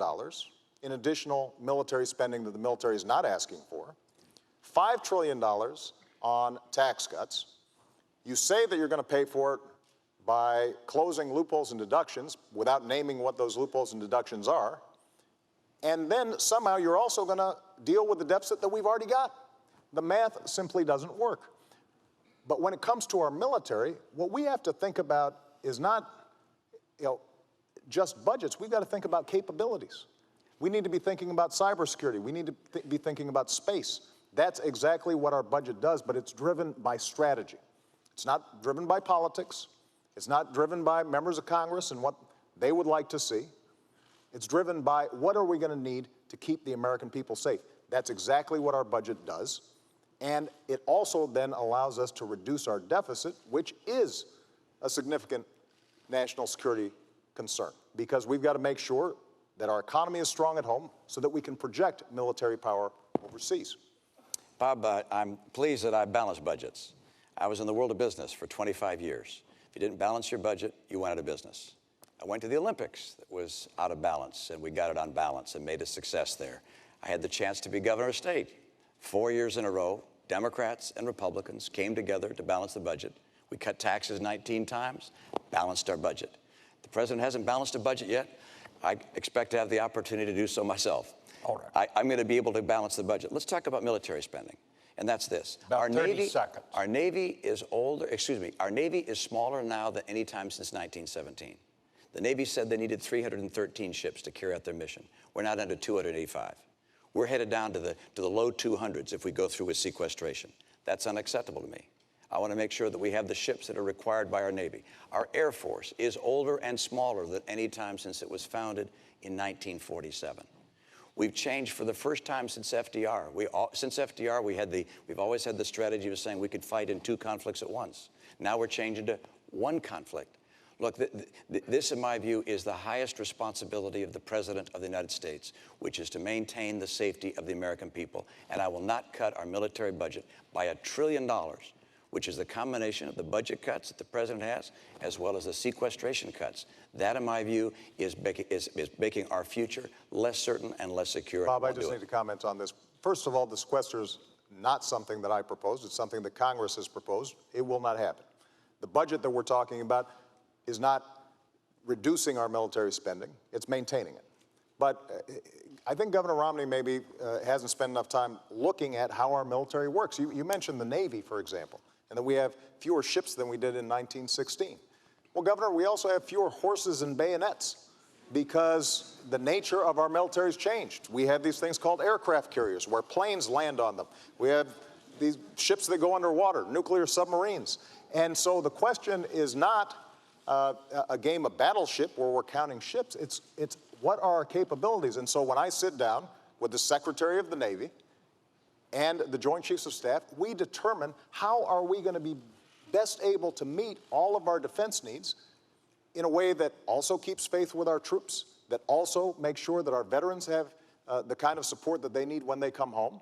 in additional military spending that the military is not asking for, $5 trillion on tax cuts. You say that you're going to pay for it by closing loopholes and deductions without naming what those loopholes and deductions are. And then somehow you're also going to deal with the deficit that we've already got. The math simply doesn't work. But when it comes to our military, what we have to think about is not, just budgets. We've got to think about capabilities. We need to be thinking about cybersecurity. We need to be thinking about space. That's exactly what our budget does, but it's driven by strategy. It's not driven by politics. It's not driven by members of Congress and what they would like to see. It's driven by what are we going to need to keep the American people safe. That's exactly what our budget does. And it also then allows us to reduce our deficit, which is a significant national security concern, because we've got to make sure that our economy is strong at home so that we can project military power overseas. Bob, I'm pleased that I balance budgets. I was in the world of business for 25 years. If you didn't balance your budget, you went out of business. I went to the Olympics that was out of balance, and we got it on balance and made a success there. I had the chance to be governor of state. 4 years in a row, Democrats and Republicans came together to balance the budget. We cut taxes 19 times, balanced our budget. The president hasn't balanced a budget yet. I expect to have the opportunity to do so myself. All right. I'm going to be able to balance the budget. Let's talk about military spending, and that's this. About 30 seconds. Our Navy is our Navy is smaller now than any time since 1917. The Navy said they needed 313 ships to carry out their mission. We're now down to 285. We're headed down to the low 200s if we go through with sequestration. That's unacceptable to me. I want to make sure that we have the ships that are required by our Navy. Our Air Force is older and smaller than any time since it was founded in 1947. We've changed for the first time since FDR. Since FDR, we've always had the strategy of saying we could fight in 2 conflicts at once. Now we're changing to 1 conflict. Look, this, in my view, is the highest responsibility of the President of the United States, which is to maintain the safety of the American people. And I will not cut our military budget by $1 trillion, which is the combination of the budget cuts that the President has, as well as the sequestration cuts. That, in my view, is making our future less certain and less secure. Bob, I just need to comment on this. First of all, the sequester is not something that I proposed. It's something that Congress has proposed. It will not happen. The budget that we're talking about is not reducing our military spending. It's maintaining it. But I think Governor Romney maybe hasn't spent enough time looking at how our military works. You mentioned the Navy, for example, and that we have fewer ships than we did in 1916. Well, Governor, we also have fewer horses and bayonets because the nature of our military has changed. We have these things called aircraft carriers where planes land on them. We have these ships that go underwater, nuclear submarines. And so the question is not a game of battleship where we're counting ships. It's what are our capabilities? And so when I sit down with the Secretary of the Navy and the Joint Chiefs of Staff, we determine how are we going to be best able to meet all of our defense needs in a way that also keeps faith with our troops, that also makes sure that our veterans have the kind of support that they need when they come home.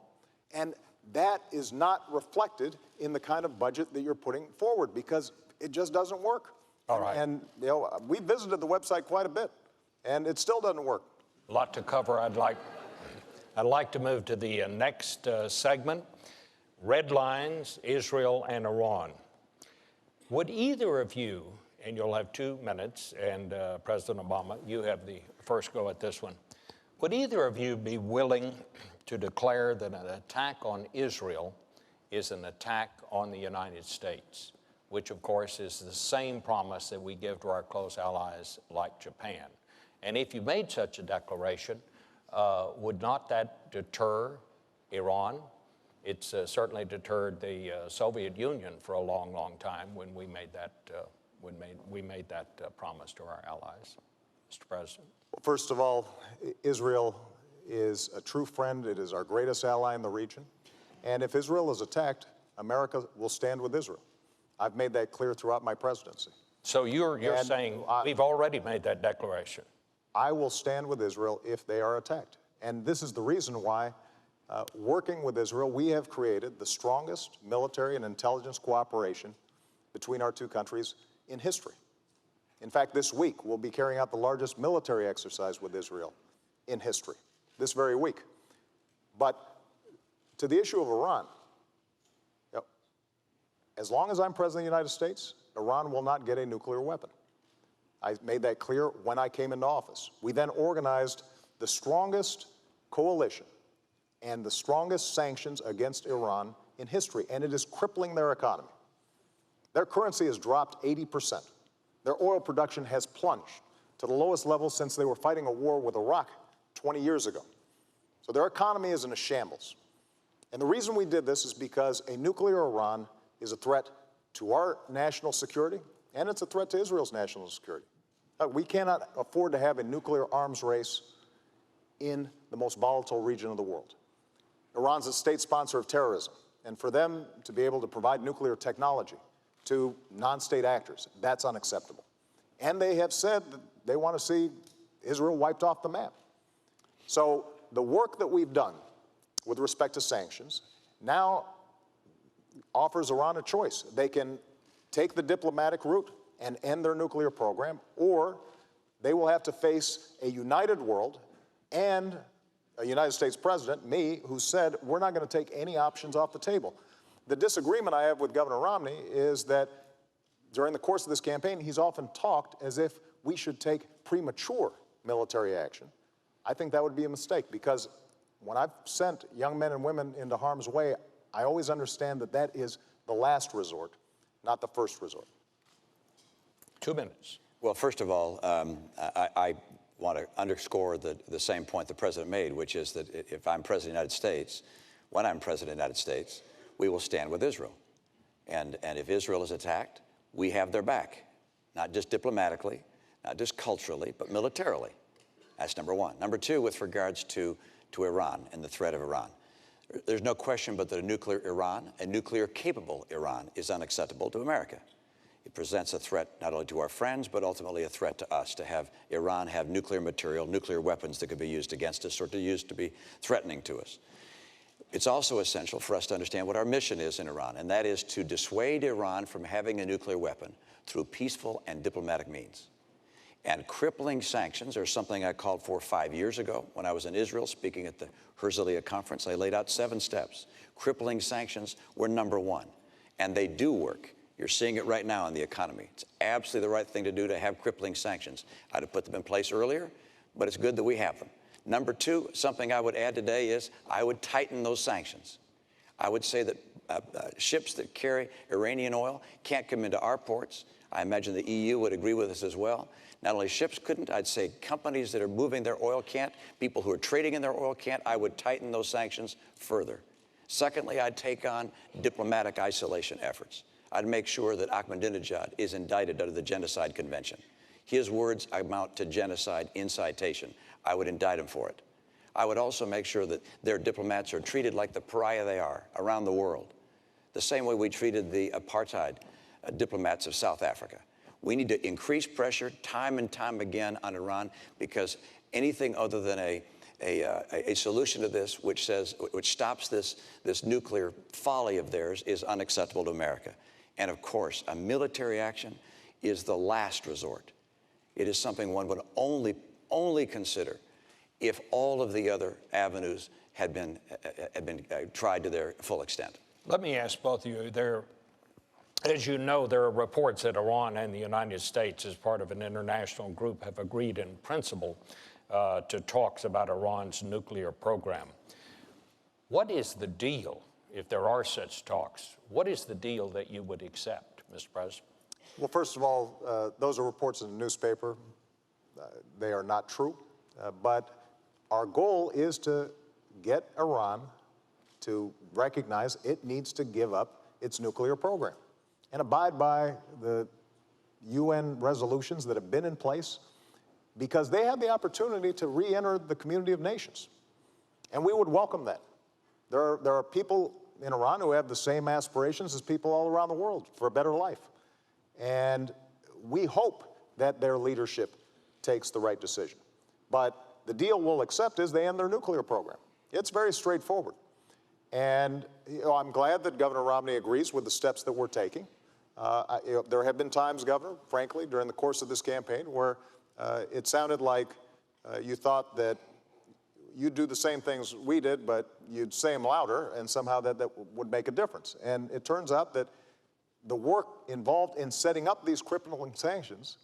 And that is not reflected in the kind of budget that you're putting forward because it just doesn't work. All right. And we visited the website quite a bit, and it still doesn't work. A lot to cover. I'd like to move to the next segment. Red lines, Israel and Iran. Would either of you, and you'll have 2 minutes, and President Obama, you have the first go at this one. Would either of you be willing to declare that an attack on Israel is an attack on the United States? Which, of course, is the same promise that we give to our close allies like Japan. And if you made such a declaration, would not that deter Iran? It's certainly deterred the Soviet Union for a long, long time when we made that promise to our allies. Mr. President. First of all, Israel is a true friend. It is our greatest ally in the region. And if Israel is attacked, America will stand with Israel. I've made that clear throughout my presidency. So you're saying we've already made that declaration? I will stand with Israel if they are attacked. And this is the reason why, working with Israel, we have created the strongest military and intelligence cooperation between our 2 countries in history. In fact, this week, we'll be carrying out the largest military exercise with Israel in history, this very week. But to the issue of Iran, as long as I'm President of the United States, Iran will not get a nuclear weapon. I made that clear when I came into office. We then organized the strongest coalition and the strongest sanctions against Iran in history, and it is crippling their economy. Their currency has dropped 80%. Their oil production has plunged to the lowest level since they were fighting a war with Iraq 20 years ago. So their economy is in a shambles. And the reason we did this is because a nuclear Iran is a threat to our national security, and it's a threat to Israel's national security. We cannot afford to have a nuclear arms race in the most volatile region of the world. Iran's a state sponsor of terrorism, and for them to be able to provide nuclear technology to non-state actors, that's unacceptable. And they have said that they want to see Israel wiped off the map. So the work that we've done with respect to sanctions now offers Iran a choice. They can take the diplomatic route and end their nuclear program, or they will have to face a united world and a United States president, me, who said we're not going to take any options off the table. The disagreement I have with Governor Romney is that during the course of this campaign, he's often talked as if we should take premature military action. I think that would be a mistake, because when I've sent young men and women into harm's way, I always understand that that is the last resort, not the first resort. 2 minutes. Well, first of all, I want to underscore the same point the president made, which is that if I'm president of the United States, when I'm president of the United States, we will stand with Israel. And if Israel is attacked, we have their back, not just diplomatically, not just culturally, but militarily. That's number one. Number two, with regards to Iran and the threat of Iran. There's no question but that a nuclear Iran, a nuclear-capable Iran, is unacceptable to America. It presents a threat not only to our friends, but ultimately a threat to us, to have Iran have nuclear material, nuclear weapons that could be used against us or to be threatening to us. It's also essential for us to understand what our mission is in Iran, and that is to dissuade Iran from having a nuclear weapon through peaceful and diplomatic means. And crippling sanctions are something I called for 5 years ago when I was in Israel speaking at the Herzliya conference. I laid out 7 steps. Crippling sanctions were number one, and they do work. You're seeing it right now in the economy. It's absolutely the right thing to do to have crippling sanctions. I'd have put them in place earlier, but it's good that we have them. Number two, something I would add today is I would tighten those sanctions. I would say that ships that carry Iranian oil can't come into our ports. I imagine the EU would agree with us as well. Not only ships couldn't, I'd say companies that are moving their oil can't, people who are trading in their oil can't. I would tighten those sanctions further. Secondly, I'd take on diplomatic isolation efforts. I'd make sure that Ahmadinejad is indicted under the Genocide Convention. His words amount to genocide incitation. I would indict him for it. I would also make sure that their diplomats are treated like the pariah they are around the world, the same way we treated the apartheid diplomats of South Africa. We need to increase pressure time and time again on Iran, because anything other than a solution to this which stops this nuclear folly of theirs is unacceptable to America. And of course, a military action is the last resort. It is something one would only consider if all of the other avenues had been tried to their full extent. Let me ask both of you. As you know, there are reports that Iran and the United States, as part of an international group, have agreed in principle to talks about Iran's nuclear program. What is the deal, if there are such talks? What is the deal that you would accept, Mr. President? Well, first of all, those are reports in the newspaper. They are not true. But our goal is to get Iran to recognize it needs to give up its nuclear program and abide by the UN resolutions that have been in place, because they have the opportunity to re-enter the community of nations. And we would welcome that. There are people in Iran who have the same aspirations as people all around the world for a better life. And we hope that their leadership takes the right decision. But the deal we'll accept is they end their nuclear program. It's very straightforward. And I'm glad that Governor Romney agrees with the steps that we're taking. There have been times, Governor, frankly, during the course of this campaign where it sounded like you thought that you'd do the same things we did, but you'd say them louder, and somehow that would make a difference. And it turns out that the work involved in setting up these crippling sanctions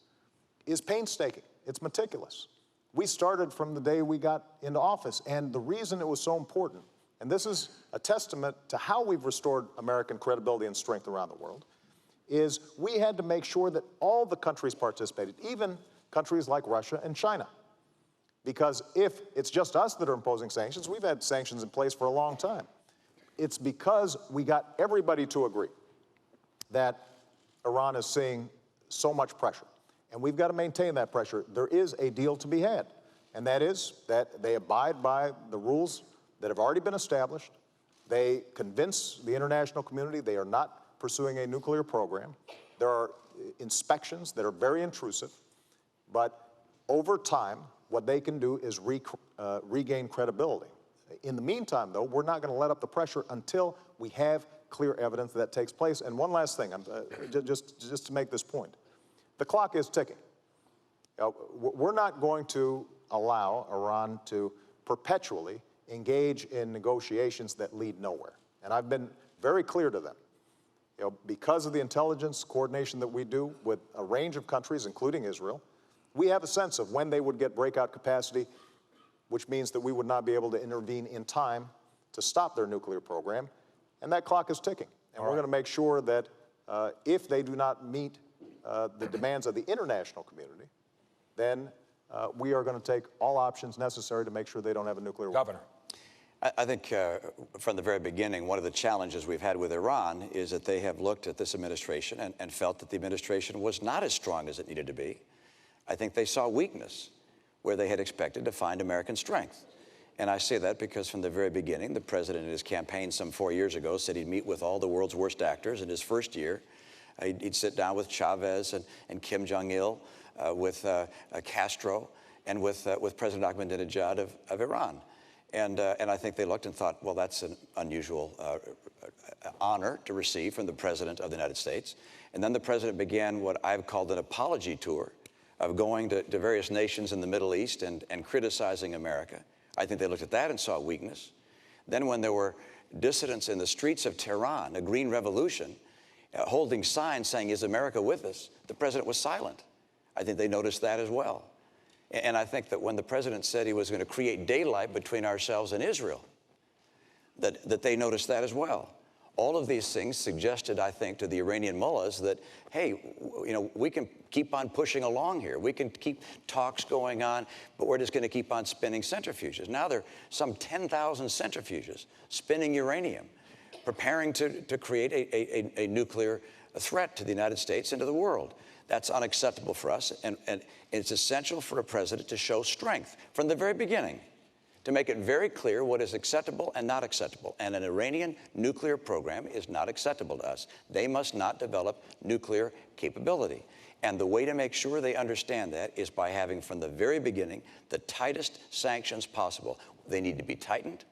is painstaking. It's meticulous. We started from the day we got into office, and the reason it was so important, and this is a testament to how we've restored American credibility and strength around the world, is we had to make sure that all the countries participated, even countries like Russia and China. Because if it's just us that are imposing sanctions, we've had sanctions in place for a long time. it's because we got everybody to agree that Iran is seeing so much pressure. And we've got to maintain that pressure. There is a deal to be had, and that is that they abide by the rules that have already been established. They convince the international community they are not pursuing a nuclear program. There are inspections that are very intrusive, but over time, what they can do is regain credibility. In the meantime, though, we're not going to let up the pressure until we have clear evidence that takes place. And one last thing, just to make this point. The clock is ticking. We're not going to allow Iran to perpetually engage in negotiations that lead nowhere. And I've been very clear to them. Because of the intelligence coordination that we do with a range of countries, including Israel, we have a sense of when they would get breakout capacity, which means that we would not be able to intervene in time to stop their nuclear program. And that clock is ticking. And we're going to make sure that if they do not meet the demands of the international community, then we are going to take all options necessary to make sure they don't have a nuclear weapon. Governor. I think from the very beginning, one of the challenges we've had with Iran is that they have looked at this administration and felt that the administration was not as strong as it needed to be. I think they saw weakness where they had expected to find American strength. And I say that because from the very beginning, the president in his campaign some 4 years ago said he'd meet with all the world's worst actors in his first year. He'd sit down with Chavez and Kim Jong-il, with Castro, and with President Ahmadinejad of Iran. And I think they looked and thought, well, that's an unusual honor to receive from the President of the United States. And then the President began what I've called an apology tour of going to various nations in the Middle East and criticizing America. I think they looked at that and saw weakness. Then when there were dissidents in the streets of Tehran, a green revolution, holding signs saying, "Is America with us?" the President was silent. I think they noticed that as well. And I think that when the President said he was going to create daylight between ourselves and Israel, that they noticed that as well. All of these things suggested, I think, to the Iranian mullahs that, hey, we can keep on pushing along here. We can keep talks going on, but we're just going to keep on spinning centrifuges. Now there are some 10,000 centrifuges spinning uranium, preparing to create a nuclear threat to the United States and to the world. That's unacceptable for us, and it's essential for a president to show strength from the very beginning, to make it very clear what is acceptable and not acceptable. And an Iranian nuclear program is not acceptable to us. They must not develop nuclear capability. And the way to make sure they understand that is by having from the very beginning the tightest sanctions possible. They need to be tightened.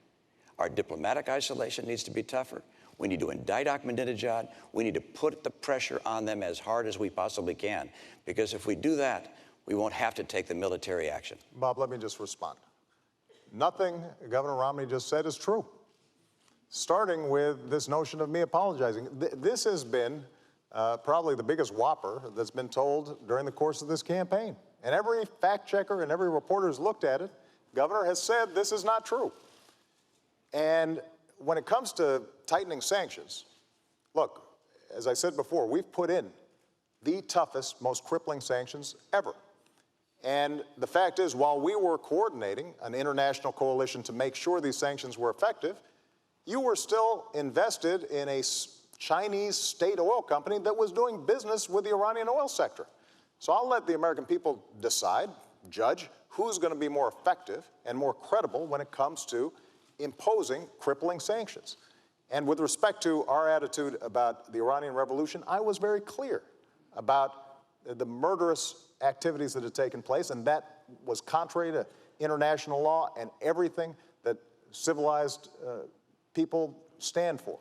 Our diplomatic isolation needs to be tougher. We need to indict Ahmadinejad. We need to put the pressure on them as hard as we possibly can. Because if we do that, we won't have to take the military action. Bob, let me just respond. Nothing Governor Romney just said is true. Starting with this notion of me apologizing. This has been probably the biggest whopper that's been told during the course of this campaign. And every fact checker and every reporter who's looked at it, Governor has said this is not true. And when it comes to tightening sanctions, look, as I said before, we've put in the toughest, most crippling sanctions ever. And the fact is, while we were coordinating an international coalition to make sure these sanctions were effective, you were still invested in a Chinese state oil company that was doing business with the Iranian oil sector. So I'll let the American people decide, judge, who's going to be more effective and more credible when it comes to imposing crippling sanctions. And with respect to our attitude about the Iranian Revolution, I was very clear about the murderous activities that had taken place, and that was contrary to international law and everything that civilized people stand for.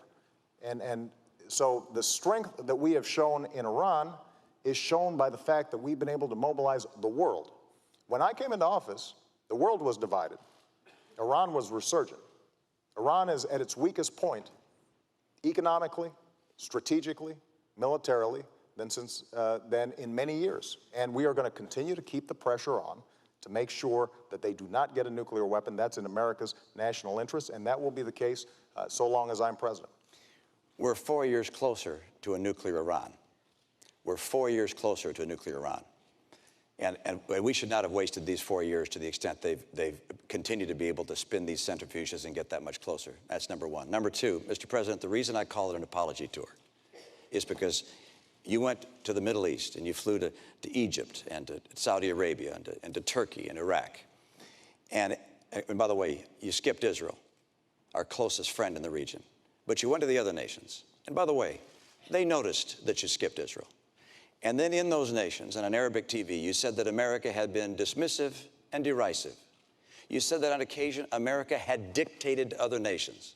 And so the strength that we have shown in Iran is shown by the fact that we've been able to mobilize the world. When I came into office, the world was divided. Iran was resurgent. Iran is at its weakest point economically, strategically, militarily, than in many years. And we are going to continue to keep the pressure on to make sure that they do not get a nuclear weapon. That's in America's national interest, and that will be the case so long as I'm president. We're 4 years closer to a nuclear Iran. We're 4 years closer to a nuclear Iran. And we should not have wasted these 4 years to the extent they've continued to be able to spin these centrifuges and get that much closer. That's number one. Number two, Mr. President, the reason I call it an apology tour is because you went to the Middle East and you flew to Egypt and to Saudi Arabia and to Turkey and Iraq. And by the way, you skipped Israel, our closest friend in the region. But you went to the other nations. And by the way, they noticed that you skipped Israel. And then in those nations, and on Arabic TV, you said that America had been dismissive and derisive. You said that on occasion, America had dictated to other nations.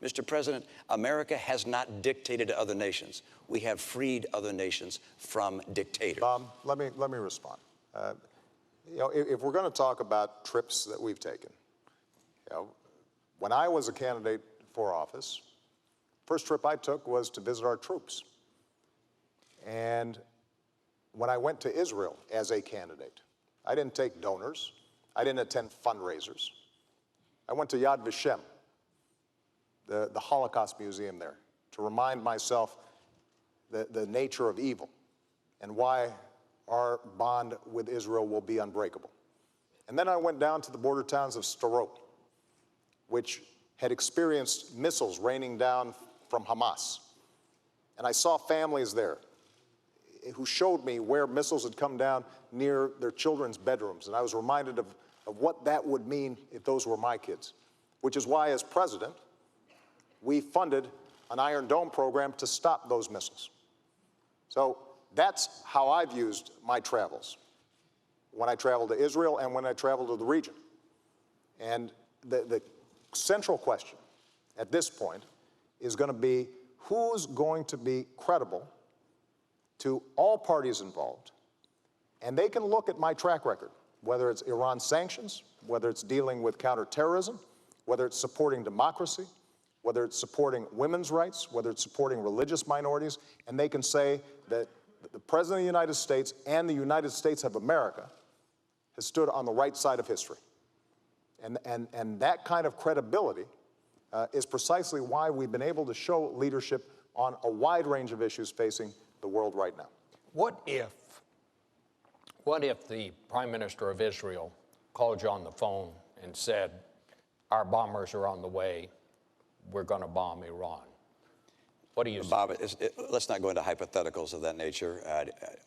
Mr. President, America has not dictated to other nations. We have freed other nations from dictators. Bob, let me respond. You know, if we're going to talk about trips that we've taken, you know, when I was a candidate for office, first trip I took was to visit our troops. And when I went to Israel as a candidate, I didn't take donors. I didn't attend fundraisers. I went to Yad Vashem, the Holocaust Museum there, to remind myself the nature of evil and why our bond with Israel will be unbreakable. And then I went down to the border towns of Sderot, which had experienced missiles raining down from Hamas. And I saw families there who showed me where missiles had come down near their children's bedrooms. And I was reminded of what that would mean if those were my kids, which is why, as president, we funded an Iron Dome program to stop those missiles. So that's how I've used my travels, when I travel to Israel and when I travel to the region. And the central question at this point is going to be who's going to be credible to all parties involved. And they can look at my track record, whether it's Iran sanctions, whether it's dealing with counterterrorism, whether it's supporting democracy, whether it's supporting women's rights, whether it's supporting religious minorities, and they can say that the President of the United States and the United States of America has stood on the right side of history. And that kind of credibility is precisely why we've been able to show leadership on a wide range of issues facing the world right now. What if the Prime Minister of Israel called you on the phone and said, our bombers are on the way, we're going to bomb Iran? What do you say? Bob, let's not go into hypotheticals of that nature.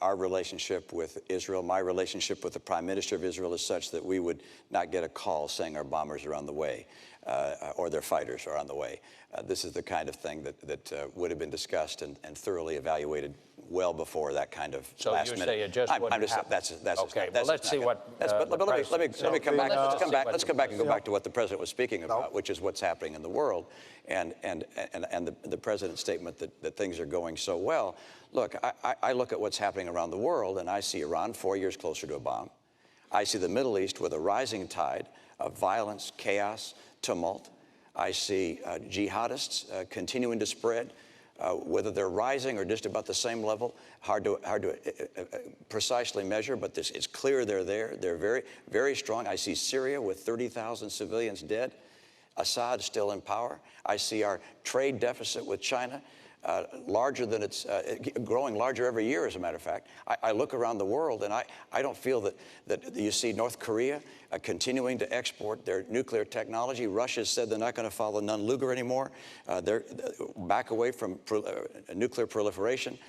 Our relationship with Israel, my relationship with the Prime Minister of Israel is such that we would not get a call saying our bombers are on the way or their fighters are on the way. This is the kind of thing that would have been discussed and thoroughly evaluated well before that kind of last minute. So you say it just wouldn't happen. That's okay. Well, let's see what. But let me come back. Let's come back and go back to what the president was speaking about, which is what's happening in the world, and the president's statement that things are going so well. Look, I look at what's happening around the world, and I see Iran 4 years closer to a bomb. I see the Middle East with a rising tide of violence, chaos, tumult. I see jihadists continuing to spread. Whether they're rising or just about the same level, hard to precisely measure, but it's clear they're there. They're very, very strong. I see Syria with 30,000 civilians dead. Assad still in power. I see our trade deficit with China larger than it's growing larger every year, as a matter of fact. I look around the world, and I don't feel that you see North Korea continuing to export their nuclear technology. Russia said they're not going to follow Nunn-Lugar anymore. They're back away from nuclear proliferation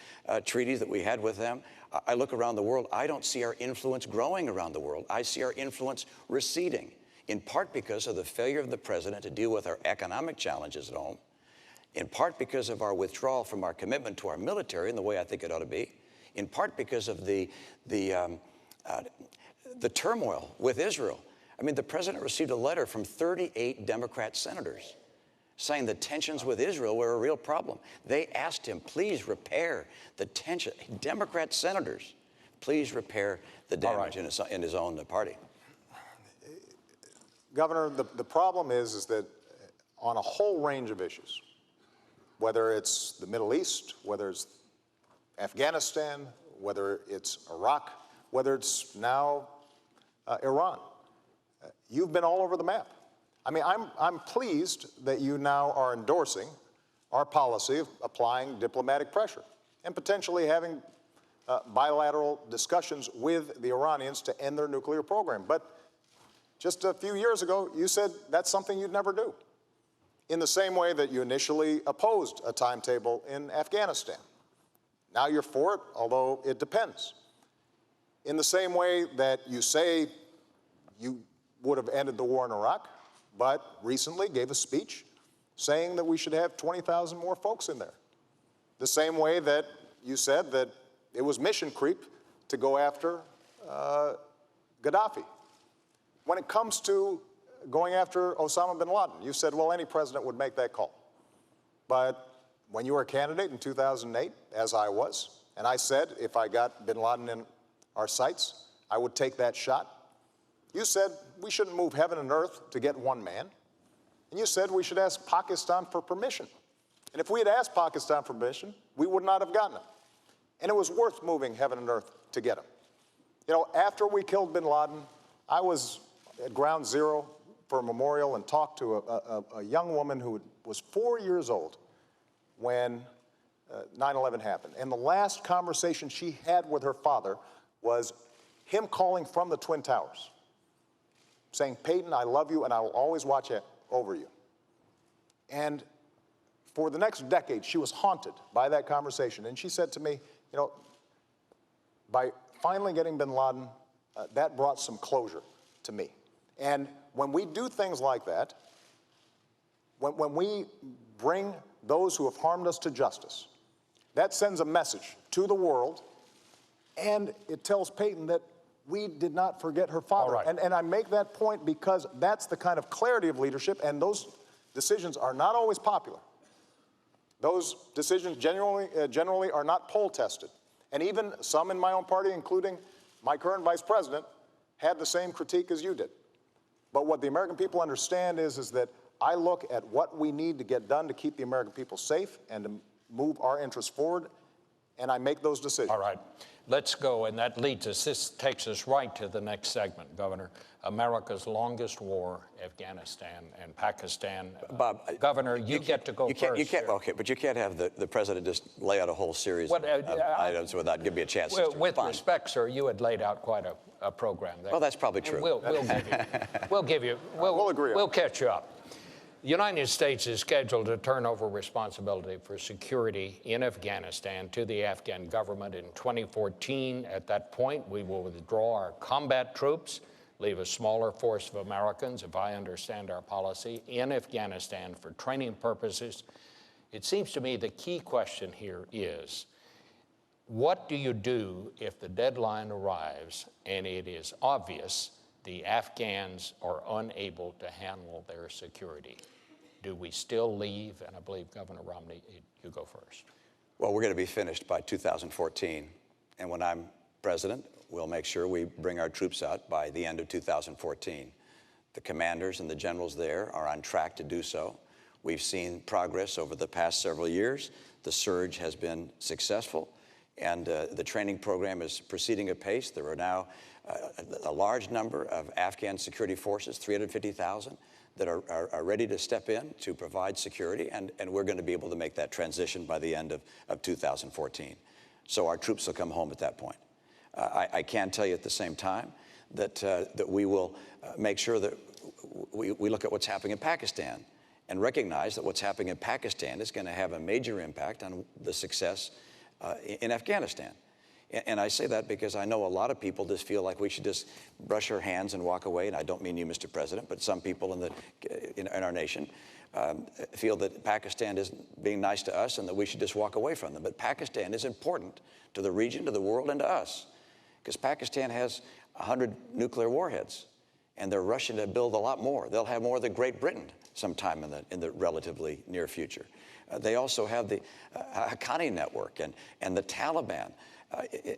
treaties that we had with them. I look around the world. I don't see our influence growing around the world. I see our influence receding, in part because of the failure of the president to deal with our economic challenges at home, in part because of our withdrawal from our commitment to our military in the way I think it ought to be, in part because of the turmoil with Israel. I mean, the president received a letter from 38 Democrat senators saying the tensions with Israel were a real problem. They asked him, please repair the tension. Democrat senators, please repair the damage in his own party. Governor, the problem is that on a whole range of issues, whether it's the Middle East, whether it's Afghanistan, whether it's Iraq, whether it's now Iran, you've been all over the map. I mean, I'm pleased that you now are endorsing our policy of applying diplomatic pressure and potentially having bilateral discussions with the Iranians to end their nuclear program. But just a few years ago, you said that's something you'd never do. In the same way that you initially opposed a timetable in Afghanistan. Now you're for it, although it depends. In the same way that you say you would have ended the war in Iraq, but recently gave a speech saying that we should have 20,000 more folks in there. The same way that you said that it was mission creep to go after Gaddafi. When it comes to going after Osama bin Laden, you said, well, any president would make that call. But when you were a candidate in 2008, as I was, and I said if I got bin Laden in our sights, I would take that shot, you said we shouldn't move heaven and earth to get one man. And you said we should ask Pakistan for permission. And if we had asked Pakistan for permission, we would not have gotten it. And it was worth moving heaven and earth to get him. You know, after we killed bin Laden, I was at Ground Zero for a memorial and talked to a young woman who was 4 years old when 9/11 happened. And the last conversation she had with her father was him calling from the Twin Towers, saying, Peyton, I love you and I will always watch over you. And for the next decade, she was haunted by that conversation. And she said to me, you know, by finally getting bin Laden, that brought some closure to me. And when we do things like that, when we bring those who have harmed us to justice, that sends a message to the world, and it tells Peyton that we did not forget her father. All right. And I make that point because that's the kind of clarity of leadership, and those decisions are not always popular. Those decisions generally are not poll tested. And even some in my own party, including my current vice president, had the same critique as you did. But what the American people understand is that I look at what we need to get done to keep the American people safe and to move our interests forward, and I make those decisions. All right, let's go, and that leads us, this takes us right to the next segment, Governor. America's longest war, Afghanistan and Pakistan. Bob, Governor, you get to go first. Okay, but you can't have the president just lay out a whole series of items without giving me a chance to With respect, sir, you had laid out quite a program there. Well, that's probably true. We'll give you, we'll agree. We'll catch you up. The United States is scheduled to turn over responsibility for security in Afghanistan to the Afghan government in 2014. At that point, we will withdraw our combat troops, leave a smaller force of Americans, if I understand our policy, in Afghanistan for training purposes. It seems to me the key question here is, what do you do if the deadline arrives and it is obvious the Afghans are unable to handle their security? Do we still leave? And I believe, Governor Romney, you go first. Well, we're going to be finished by 2014. And when I'm president, we'll make sure we bring our troops out by the end of 2014. The commanders and the generals there are on track to do so. We've seen progress over the past several years. The surge has been successful, and the training program is proceeding apace. There are now a large number of Afghan security forces, 350,000, that are ready to step in to provide security, and we're going to be able to make that transition by the end of 2014. So our troops will come home at that point. I can tell you at the same time that we will make sure that we look at what's happening in Pakistan and recognize that what's happening in Pakistan is going to have a major impact on the success in Afghanistan. And I say that because I know a lot of people just feel like we should just brush our hands and walk away. And I don't mean you, Mr. President, but some people in our nation feel that Pakistan isn't being nice to us and that we should just walk away from them. But Pakistan is important to the region, to the world, and to us, because Pakistan has 100 nuclear warheads, and they're rushing to build a lot more. They'll have more than Great Britain sometime in the relatively near future. They also have the Haqqani network and the Taliban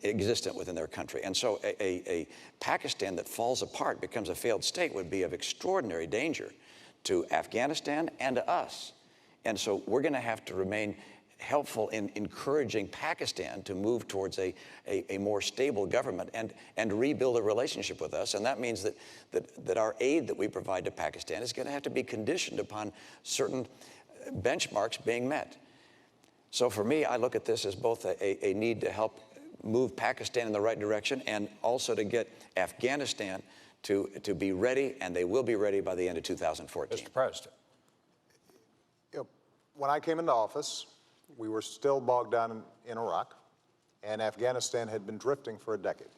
existent within their country. And so a Pakistan that falls apart, becomes a failed state, would be of extraordinary danger to Afghanistan and to us. And so we're going to have to remain helpful in encouraging Pakistan to move towards a more stable government and rebuild a relationship with us. And that means that our aid that we provide to Pakistan is going to have to be conditioned upon certain benchmarks being met. So for me, I look at this as both a need to help move Pakistan in the right direction and also to get Afghanistan to be ready, and they will be ready by the end of 2014. Mr. President. When I came into office, we were still bogged down in Iraq, and Afghanistan had been drifting for a decade.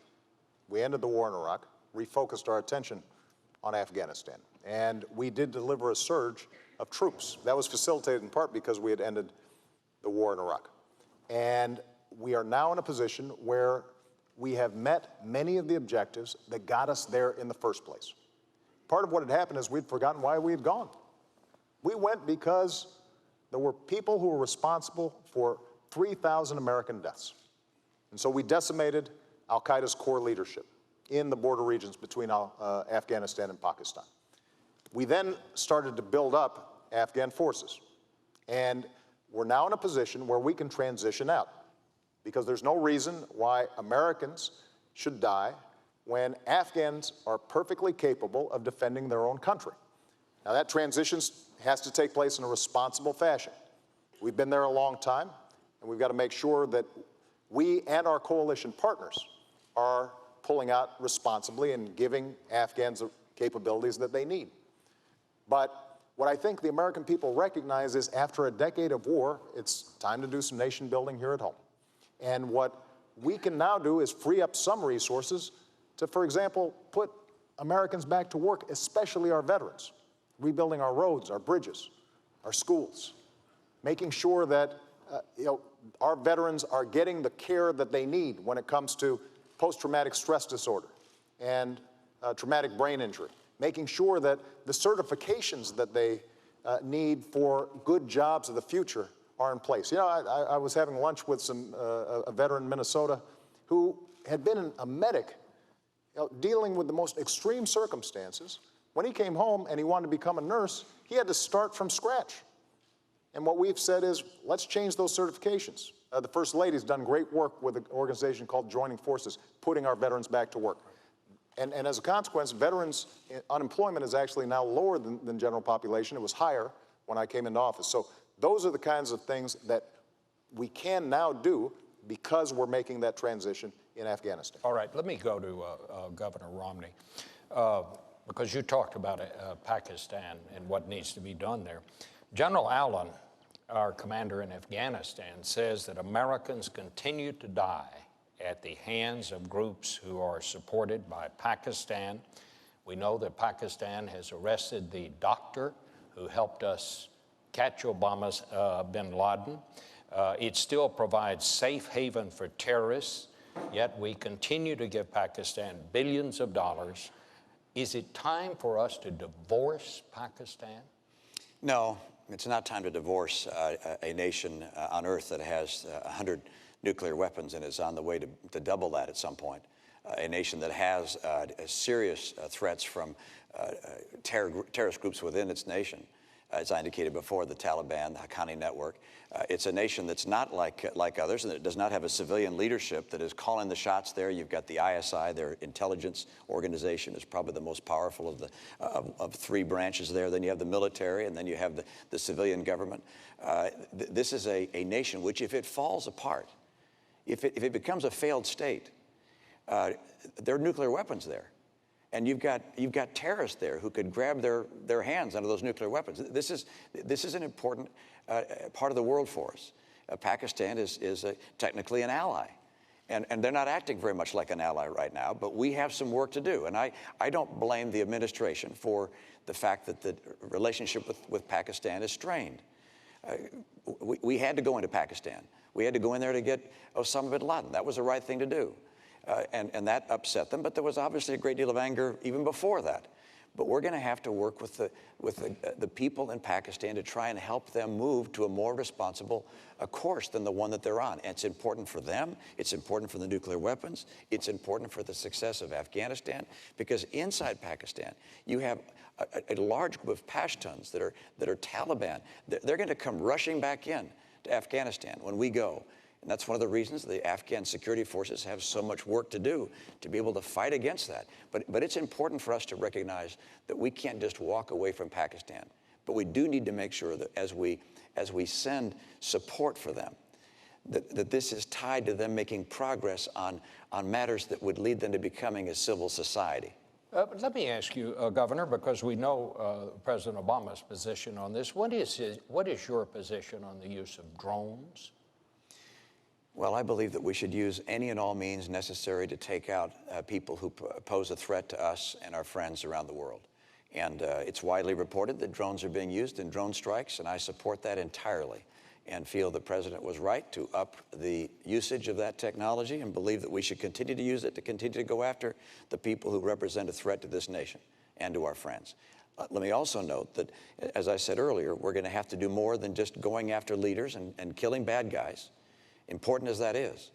We ended the war in Iraq, refocused our attention on Afghanistan, and we did deliver a surge of troops. That was facilitated in part because we had ended the war in Iraq. And we are now in a position where we have met many of the objectives that got us there in the first place. Part of what had happened is we'd forgotten why we had gone. We went because there were people who were responsible for 3,000 American deaths. And so we decimated al-Qaeda's core leadership in the border regions between Afghanistan and Pakistan. We then started to build up Afghan forces. And we're now in a position where we can transition out, because there's no reason why Americans should die when Afghans are perfectly capable of defending their own country. Now, that transition has to take place in a responsible fashion. We've been there a long time, and we've got to make sure that we and our coalition partners are pulling out responsibly and giving Afghans the capabilities that they need. But what I think the American people recognize is after a decade of war, it's time to do some nation building here at home. And what we can now do is free up some resources to, for example, put Americans back to work, especially our veterans, rebuilding our roads, our bridges, our schools, making sure that our veterans are getting the care that they need when it comes to post-traumatic stress disorder and traumatic brain injury, making sure that the certifications that they need for good jobs of the future are in place. You know, I was having lunch with a veteran in Minnesota who had been a medic dealing with the most extreme circumstances. When he came home and he wanted to become a nurse, he had to start from scratch. And what we've said is, let's change those certifications. The First Lady's done great work with an organization called Joining Forces, putting our veterans back to work. And as a consequence, veterans' unemployment is actually now lower than general population. It was higher when I came into office. So those are the kinds of things that we can now do because we're making that transition in Afghanistan. All right, let me go to Governor Romney, because you talked about Pakistan and what needs to be done there. General Allen, our commander in Afghanistan, says that Americans continue to die at the hands of groups who are supported by Pakistan. We know that Pakistan has arrested the doctor who helped us catch Obama's bin Laden. It still provides safe haven for terrorists, yet we continue to give Pakistan billions of dollars. Is it time for us to divorce Pakistan? No, it's not time to divorce a nation on earth that has 100 nuclear weapons and is on the way to double that at some point. A nation that has serious threats from terrorist groups within its nation. As I indicated before, the Taliban, the Haqqani network. It's a nation that's not like others, and it does not have a civilian leadership that is calling the shots there. You've got the ISI, their intelligence organization, is probably the most powerful of three branches there. Then you have the military, and then you have the civilian government. This is a nation which, if it falls apart, if it becomes a failed state, there are nuclear weapons there. And you've got terrorists there who could grab their hands onto those nuclear weapons. This is an important part of the world for us. Pakistan is technically an ally. And they're not acting very much like an ally right now, but we have some work to do. And I don't blame the administration for the fact that the relationship with Pakistan is strained. We had to go into Pakistan. We had to go in there to get Osama bin Laden. That was the right thing to do. And that upset them, but there was obviously a great deal of anger even before that. But we're going to have to work with the people in Pakistan to try and help them move to a more responsible course than the one that they're on. And it's important for them. It's important for the nuclear weapons. It's important for the success of Afghanistan, because inside Pakistan, you have a large group of Pashtuns that are Taliban. They're going to come rushing back in to Afghanistan when we go. And that's one of the reasons the Afghan security forces have so much work to do to be able to fight against that. But it's important for us to recognize that we can't just walk away from Pakistan. But we do need to make sure that as we send support for them, that this is tied to them making progress on matters that would lead them to becoming a civil society. Let me ask you, Governor, because we know President Obama's position on this. What is your position on the use of drones? Well, I believe that we should use any and all means necessary to take out people who pose a threat to us and our friends around the world. And it's widely reported that drones are being used in drone strikes, and I support that entirely and feel the President was right to up the usage of that technology and believe that we should continue to use it to continue to go after the people who represent a threat to this nation and to our friends. Let me also note that, as I said earlier, we're going to have to do more than just going after leaders and killing bad guys. Important as that is,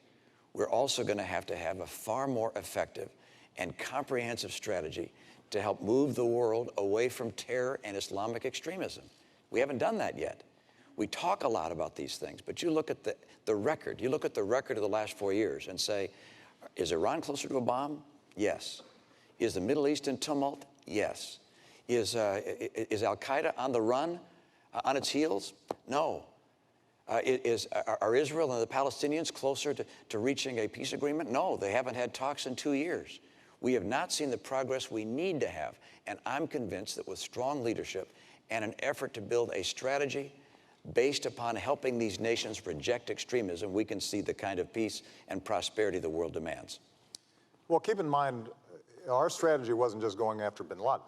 we're also going to have a far more effective and comprehensive strategy to help move the world away from terror and Islamic extremism. We haven't done that yet. We talk a lot about these things, but you look at the record. You look at the record of the last 4 years and say, is Iran closer to a bomb? Yes. Is the Middle East in tumult? Yes. Is al-Qaeda on the run, on its heels? No. Are Israel and the Palestinians closer to reaching a peace agreement? No, they haven't had talks in 2 years. We have not seen the progress we need to have, and I'm convinced that with strong leadership and an effort to build a strategy based upon helping these nations reject extremism, we can see the kind of peace and prosperity the world demands. Well, keep in mind, our strategy wasn't just going after bin Laden.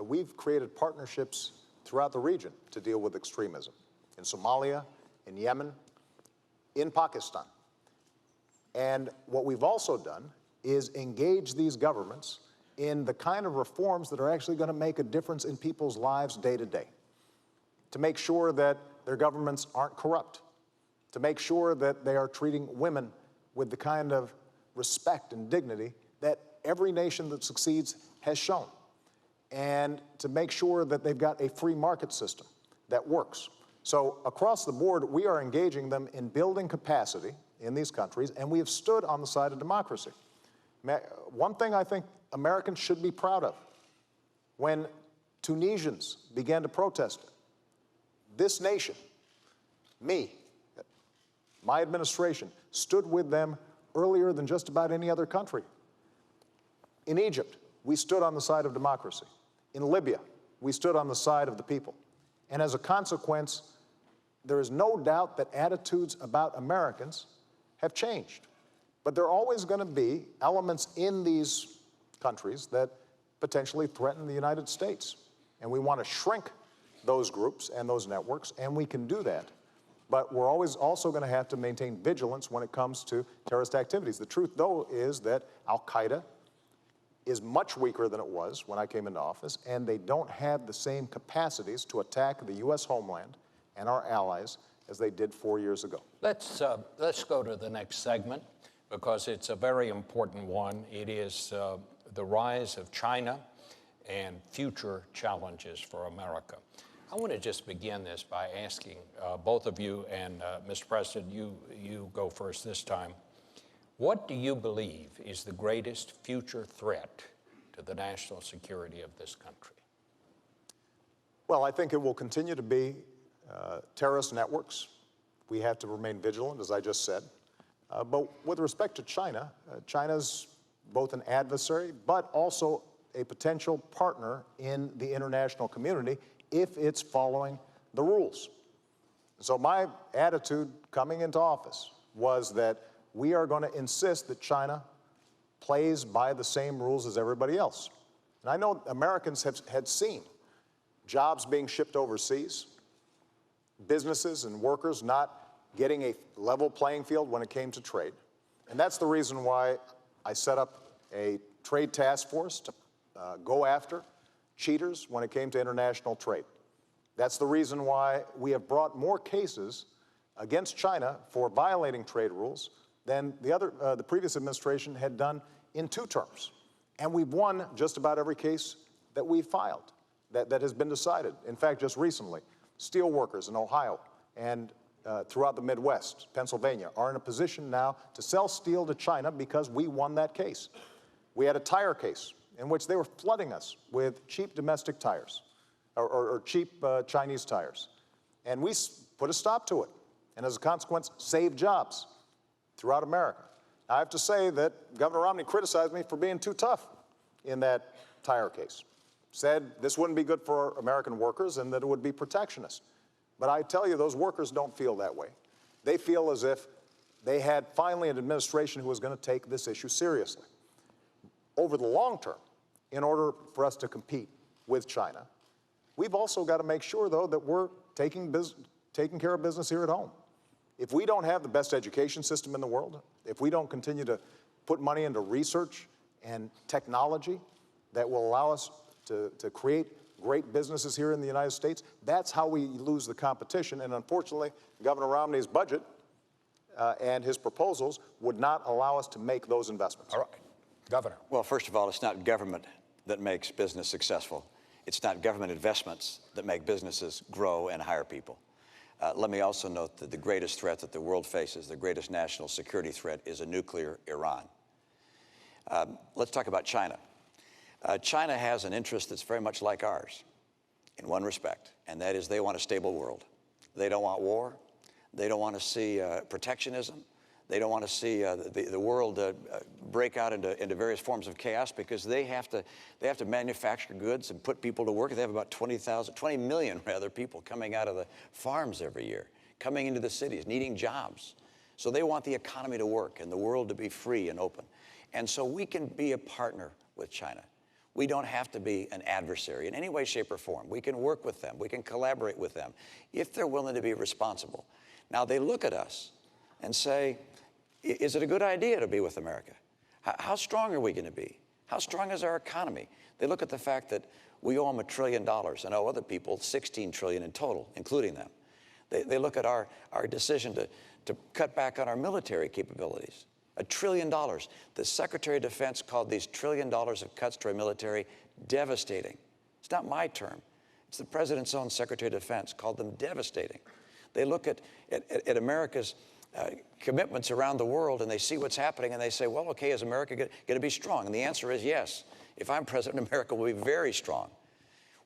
We've created partnerships throughout the region to deal with extremism, in Somalia, in Yemen, in Pakistan. And what we've also done is engage these governments in the kind of reforms that are actually going to make a difference in people's lives day to day, to make sure that their governments aren't corrupt, to make sure that they are treating women with the kind of respect and dignity that every nation that succeeds has shown, and to make sure that they've got a free market system that works. So across the board, we are engaging them in building capacity in these countries, and we have stood on the side of democracy. One thing I think Americans should be proud of, when Tunisians began to protest, this nation, my administration, stood with them earlier than just about any other country. In Egypt, we stood on the side of democracy. In Libya, we stood on the side of the people. And as a consequence, there is no doubt that attitudes about Americans have changed. But there are always going to be elements in these countries that potentially threaten the United States. And we want to shrink those groups and those networks, and we can do that. But we're always also going to have to maintain vigilance when it comes to terrorist activities. The truth, though, is that al-Qaeda is much weaker than it was when I came into office, and they don't have the same capacities to attack the U.S. homeland and our allies as they did 4 years ago. Let's go to the next segment, because it's a very important one. It is the rise of China and future challenges for America. I want to just begin this by asking both of you, and Mr. President, you go first this time. What do you believe is the greatest future threat to the national security of this country? Well, I think it will continue to be terrorist networks. We have to remain vigilant, as I just said. But with respect to China, China's both an adversary, but also a potential partner in the international community if it's following the rules. So my attitude coming into office was that we are going to insist that China plays by the same rules as everybody else. And I know Americans had seen jobs being shipped overseas, businesses and workers not getting a level playing field when it came to trade. And that's the reason why I set up a trade task force to go after cheaters when it came to international trade. That's the reason why we have brought more cases against China for violating trade rules than the previous administration had done in 2 terms. And we've won just about every case that we've filed that has been decided. In fact, just recently, steel workers in Ohio and throughout the Midwest, Pennsylvania, are in a position now to sell steel to China because we won that case. We had a tire case in which they were flooding us with cheap domestic tires or cheap Chinese tires. And we put a stop to it. and as a consequence, save jobs throughout America. I have to say that Governor Romney criticized me for being too tough in that tire case. Said this wouldn't be good for American workers and that it would be protectionist. But I tell you, those workers don't feel that way. They feel as if they had finally an administration who was going to take this issue seriously. Over the long term, in order for us to compete with China, we've also got to make sure, though, that we're taking care of business here at home. If we don't have the best education system in the world, if we don't continue to put money into research and technology that will allow us to create great businesses here in the United States, that's how we lose the competition. And unfortunately, Governor Romney's budget and his proposals would not allow us to make those investments. All right, Governor. Well, first of all, it's not government that makes business successful. It's not government investments that make businesses grow and hire people. Let me also note that the greatest threat that the world faces, the greatest national security threat, is a nuclear Iran. Let's talk about China. China has an interest that's very much like ours in one respect, and that is they want a stable world. They don't want war. They don't want to see protectionism. They don't want to see the world break out into various forms of chaos, because they have to manufacture goods and put people to work. They have about 20 million people coming out of the farms every year, coming into the cities, needing jobs. So they want the economy to work and the world to be free and open. And so we can be a partner with China. We don't have to be an adversary in any way, shape, or form. We can work with them. We can collaborate with them if they're willing to be responsible. Now, they look at us and say, is it a good idea to be with America? How strong are we going to be? How strong is our economy? They look at the fact that we owe them $1 trillion and owe other people $16 trillion in total, including them. They look at our decision to cut back on our military capabilities. $1 trillion. The Secretary of Defense called these $1 trillion of cuts to our military devastating. It's not my term. It's the President's own Secretary of Defense called them devastating. They look at America's commitments around the world, and they see what's happening, and they say, well, okay, is America going to be strong? And the answer is yes. If I'm president, America will be very strong.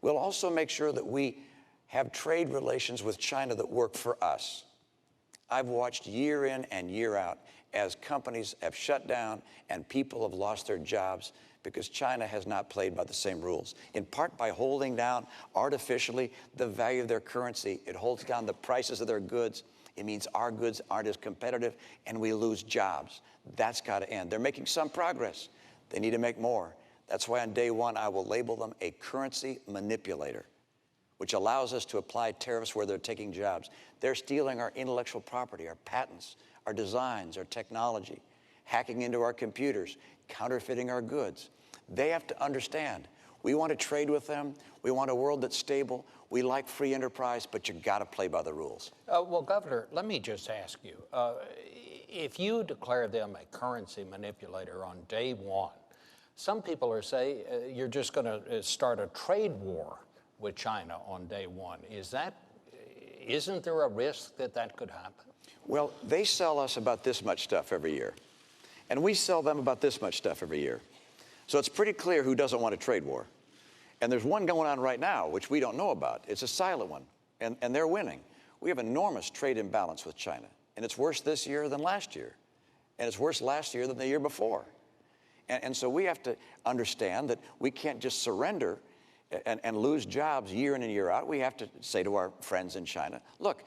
We'll also make sure that we have trade relations with China that work for us. I've watched year in and year out as companies have shut down and people have lost their jobs because China has not played by the same rules, in part by holding down artificially the value of their currency. It holds down the prices of their goods. It means our goods aren't as competitive, and we lose jobs. That's got to end. They're making some progress. They need to make more. That's why on day one, I will label them a currency manipulator, which allows us to apply tariffs where they're taking jobs. They're stealing our intellectual property, our patents, our designs, our technology, hacking into our computers, counterfeiting our goods. They have to understand, we want to trade with them. We want a world that's stable. We like free enterprise, but you got to play by the rules. Well, Governor, let me just ask you, if you declare them a currency manipulator on day one, some people are saying you're just going to start a trade war with China on day one. Isn't there a risk that that could happen? Well, they sell us about this much stuff every year, and we sell them about this much stuff every year. So it's pretty clear who doesn't want a trade war. And there's one going on right now, which we don't know about. It's a silent one, and they're winning. We have enormous trade imbalance with China, and it's worse this year than last year, and it's worse last year than the year before. And so we have to understand that we can't just surrender and lose jobs year in and year out. We have to say to our friends in China, look,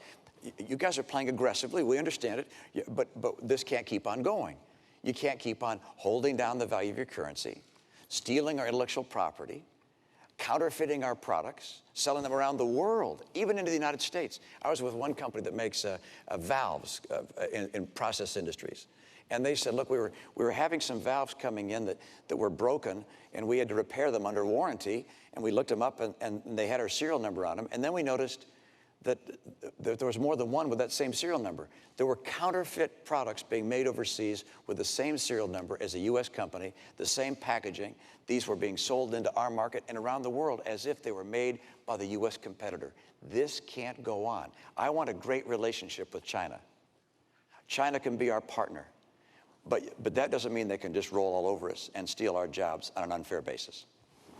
you guys are playing aggressively. We understand it, but this can't keep on going. You can't keep on holding down the value of your currency, stealing our intellectual property, counterfeiting our products, selling them around the world, even into the United States. I was with one company that makes valves in process industries. And they said, look, we were having some valves coming in that were broken, and we had to repair them under warranty. And we looked them up, and they had our serial number on them. And then we noticed that there was more than one with that same serial number. There were counterfeit products being made overseas with the same serial number as a U.S. company, the same packaging. These were being sold into our market and around the world as if they were made by the U.S. competitor. This can't go on. I want a great relationship with China. China can be our partner. But that doesn't mean they can just roll all over us and steal our jobs on an unfair basis.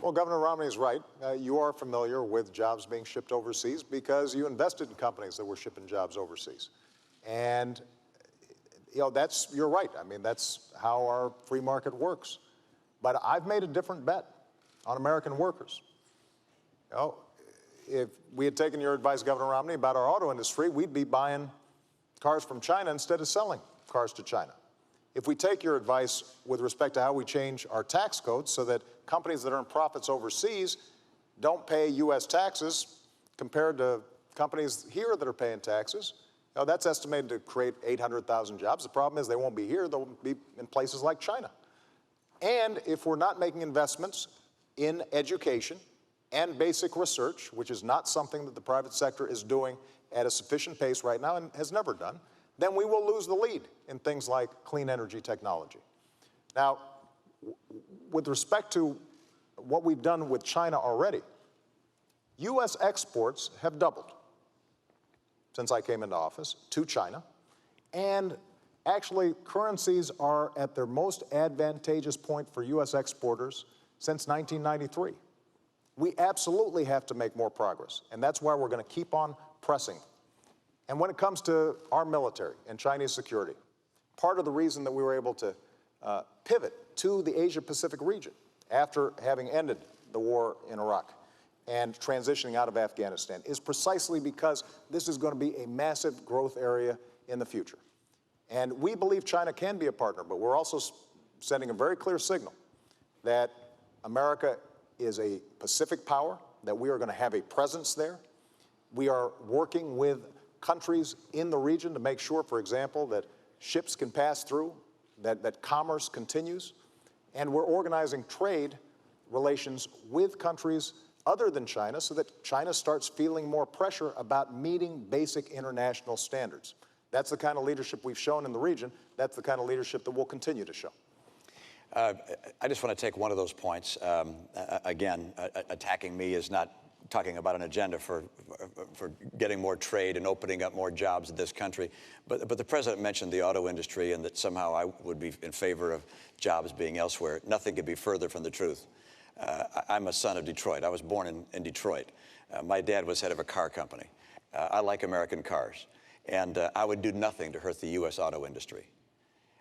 Well, Governor Romney is right. You are familiar with jobs being shipped overseas because you invested in companies that were shipping jobs overseas. And, you're right. I mean, that's how our free market works. But I've made a different bet on American workers. If we had taken your advice, Governor Romney, about our auto industry, we'd be buying cars from China instead of selling cars to China. If we take your advice with respect to how we change our tax codes so that companies that earn profits overseas don't pay U.S. taxes compared to companies here that are paying taxes, that's estimated to create 800,000 jobs. The problem is they won't be here. They'll be in places like China. And if we're not making investments in education and basic research, which is not something that the private sector is doing at a sufficient pace right now and has never done, then we will lose the lead in things like clean energy technology. Now, with respect to what we've done with China already, U.S. exports have doubled since I came into office to China, and actually currencies are at their most advantageous point for U.S. exporters since 1993. We absolutely have to make more progress, and that's why we're going to keep on pressing. And when it comes to our military and Chinese security, part of the reason that we were able to pivot to the Asia-Pacific region after having ended the war in Iraq and transitioning out of Afghanistan is precisely because this is going to be a massive growth area in the future. And we believe China can be a partner, but we're also sending a very clear signal that America is a Pacific power, that we are going to have a presence there. We are working with countries in the region to make sure, for example, that ships can pass through, that commerce continues, and we're organizing trade relations with countries other than China so that China starts feeling more pressure about meeting basic international standards. That's the kind of leadership we've shown in the region. That's the kind of leadership that we'll continue to show. I just want to take one of those points. Again, attacking me is not talking about an agenda for getting more trade and opening up more jobs in this country. But the president mentioned the auto industry and that somehow I would be in favor of jobs being elsewhere. Nothing could be further from the truth. I'm a son of Detroit. I was born in Detroit. My dad was head of a car company. I like American cars. And I would do nothing to hurt the U.S. auto industry.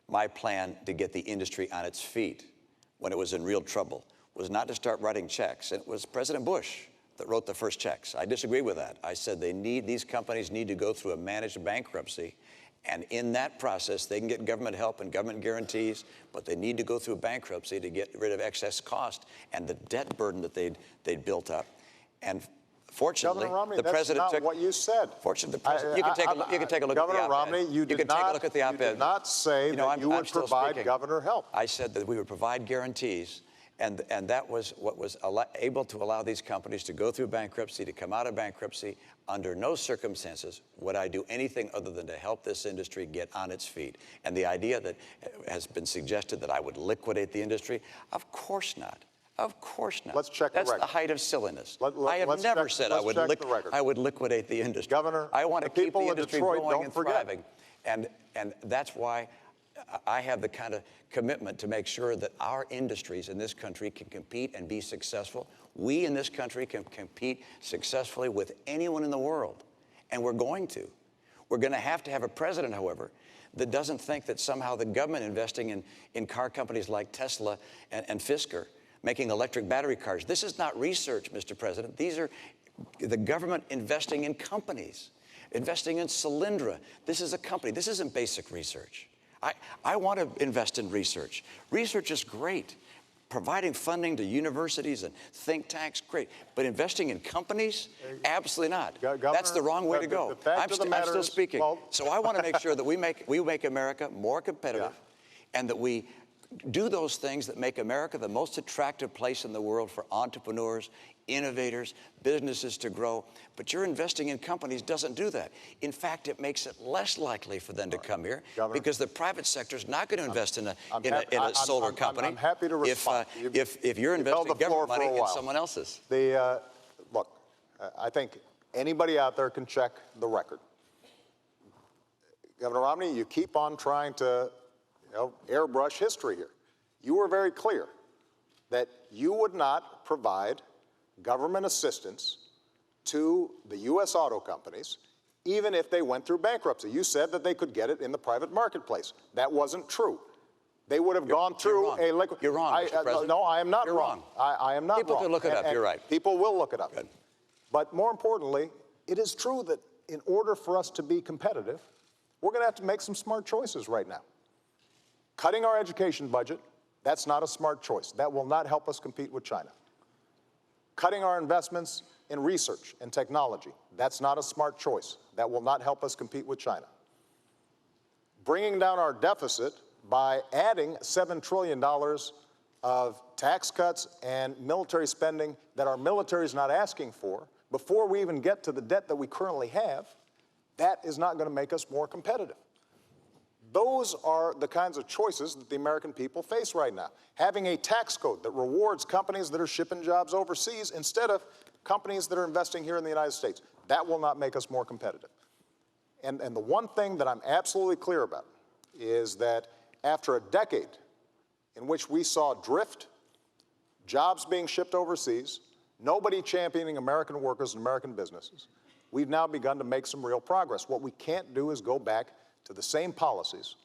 My plan to get the industry on its feet when it was in real trouble was not to start writing checks. It was President Bush that wrote the first checks. I disagree with that. I said these companies need to go through a managed bankruptcy. And in that process, they can get government help and government guarantees, but they need to go through bankruptcy to get rid of excess cost and the debt burden that they'd built up. And fortunately, Governor Romney, the president that's not what you said. Fortunately, the president, you can take a look at the op-ed. Governor Romney, you did not say that you would provide governor help. I said that we would provide guarantees, and that was what was able to allow these companies to go through bankruptcy, to come out of bankruptcy. Under no circumstances would I do anything other than to help this industry get on its feet. And the idea that has been suggested that I would liquidate the industry, of course not. Of course not. Let's check the record. That's the height of silliness. I have never said I would liquidate the industry. Governor, I want to keep the industry Detroit, growing and thriving. And that's why I have the kind of commitment to make sure that our industries in this country can compete and be successful. We in this country can compete successfully with anyone in the world, and we're going to. We're going to have a president, however, that doesn't think that somehow the government investing in car companies like Tesla and Fisker, making electric battery cars. This is not research, Mr. President. These are the government investing in companies, investing in Solyndra. This is a company. This isn't basic research. I want to invest in research. Research is great. Providing funding to universities and think tanks, great. But investing in companies, absolutely not. Governor, that's the wrong way to go. I'm still speaking. Well, so I want to make sure that we make America more competitive, and that we do those things that make America the most attractive place in the world for entrepreneurs, innovators, businesses to grow. But your investing in companies doesn't do that. In fact, it makes it less likely for them to come here, Governor, because the private sector is not going to invest in a solar company. I'm happy to respond. If you're investing government money in someone else's. Look, I think anybody out there can check the record. Governor Romney, you keep on trying to airbrush history here. You were very clear that you would not provide government assistance to the U.S. auto companies even if they went through bankruptcy. You said that they could get it in the private marketplace. That wasn't true. They would have gone through a liquid. You're wrong, Mr. President. No, I am not You're wrong. I am not wrong. People can look it up. You're right. People will look it up. Good. But more importantly, it is true that in order for us to be competitive, we're going to have to make some smart choices right now. Cutting our education budget, that's not a smart choice. That will not help us compete with China. Cutting our investments in research and technology, that's not a smart choice. That will not help us compete with China. Bringing down our deficit by adding $7 trillion of tax cuts and military spending that our military is not asking for, before we even get to the debt that we currently have, that is not going to make us more competitive. Those are the kinds of choices that the American people face right now. Having a tax code that rewards companies that are shipping jobs overseas instead of companies that are investing here in the United States, that will not make us more competitive. And the one thing that I'm absolutely clear about is that after a decade in which we saw drift, jobs being shipped overseas, nobody championing American workers and American businesses, we've now begun to make some real progress. What we can't do is go back to the same policies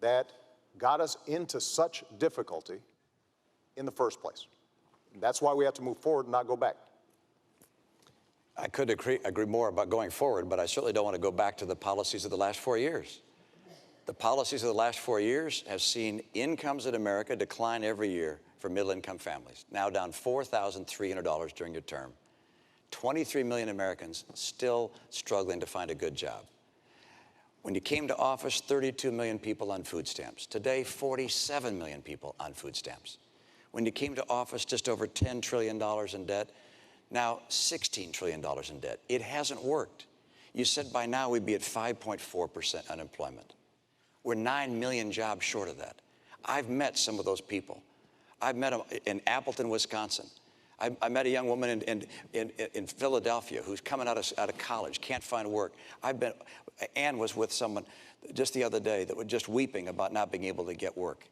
that got us into such difficulty in the first place. And that's why we have to move forward and not go back. I could agree more about going forward, but I certainly don't want to go back to the policies of the last 4 years. The policies of the last 4 years have seen incomes in America decline every year for middle-income families, now down $4,300 during your term. 23 million Americans still struggling to find a good job. When you came to office, 32 million people on food stamps. Today, 47 million people on food stamps. When you came to office, just over $10 trillion in debt. Now, $16 trillion in debt. It hasn't worked. You said by now we'd be at 5.4% unemployment. We're 9 million jobs short of that. I've met some of those people. I've met them in Appleton, Wisconsin. I met a young woman in Philadelphia who's coming out of college, can't find work. Ann was with someone just the other day that was just weeping about not being able to get work.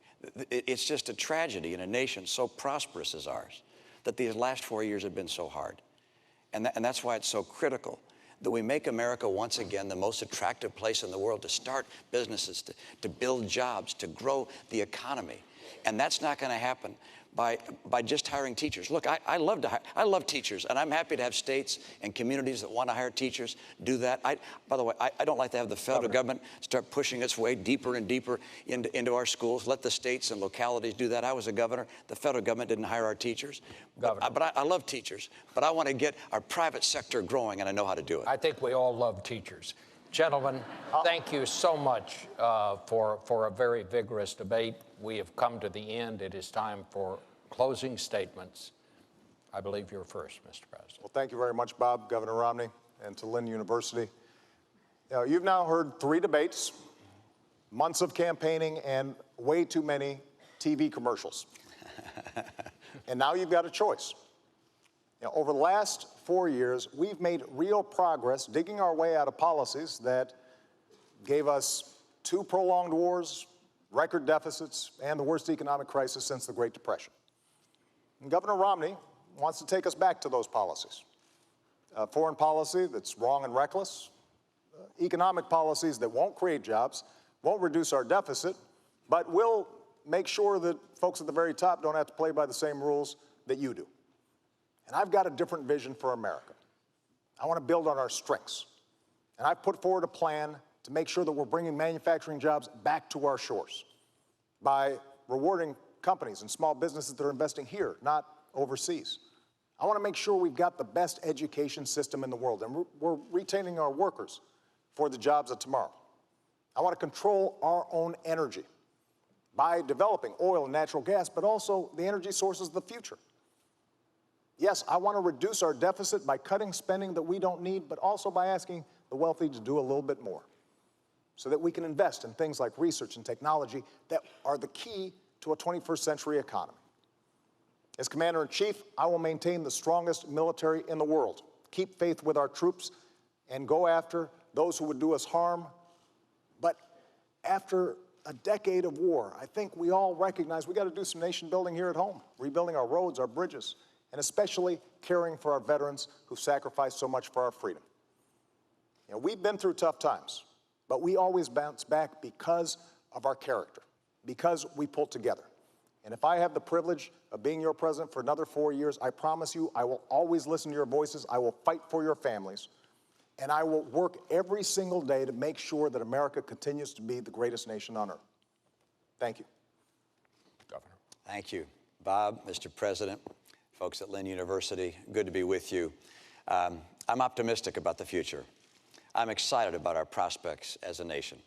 It's just a tragedy in a nation so prosperous as ours that these last 4 years have been so hard. And that's why it's so critical that we make America once again the most attractive place in the world to start businesses, to build jobs, to grow the economy. And that's not going to happen by just hiring teachers. Look, I love teachers, and I'm happy to have states and communities that want to hire teachers do that. By the way, I don't like to have the federal government start pushing its way deeper and deeper into our schools. Let the states and localities do that. I was a governor. The federal government didn't hire our teachers. But I love teachers. But I want to get our private sector growing, and I know how to do it. I think we all love teachers. Gentlemen, thank you so much for a very vigorous debate. We have come to the end. It is time for closing statements. I believe you're first, Mr. President. Well, thank you very much, Bob, Governor Romney, and to Lynn University. You've now heard 3 debates, months of campaigning, and way too many TV commercials. And now you've got a choice. Over the last 4 years, we've made real progress digging our way out of policies that gave us 2 prolonged wars, record deficits, and the worst economic crisis since the Great Depression. And Governor Romney wants to take us back to those policies. Foreign policy that's wrong and reckless, economic policies that won't create jobs, won't reduce our deficit, but will make sure that folks at the very top don't have to play by the same rules that you do. And I've got a different vision for America. I want to build on our strengths. And I've put forward a plan to make sure that we're bringing manufacturing jobs back to our shores by rewarding companies and small businesses that are investing here, not overseas. I want to make sure we've got the best education system in the world, and we're retaining our workers for the jobs of tomorrow. I want to control our own energy by developing oil and natural gas, but also the energy sources of the future. Yes, I want to reduce our deficit by cutting spending that we don't need, but also by asking the wealthy to do a little bit more so that we can invest in things like research and technology that are the key to a 21st century economy. As Commander-in-Chief, I will maintain the strongest military in the world, keep faith with our troops, and go after those who would do us harm. But after a decade of war, I think we all recognize we got to do some nation building here at home, rebuilding our roads, our bridges, and especially caring for our veterans who sacrificed so much for our freedom. And we've been through tough times, but we always bounce back because of our character, because we pull together. And if I have the privilege of being your president for another 4 years, I promise you I will always listen to your voices, I will fight for your families, and I will work every single day to make sure that America continues to be the greatest nation on earth. Thank you. Governor. Thank you. Bob, Mr. President, folks at Lynn University, good to be with you. I'm optimistic about the future. I'm excited about our prospects as a nation.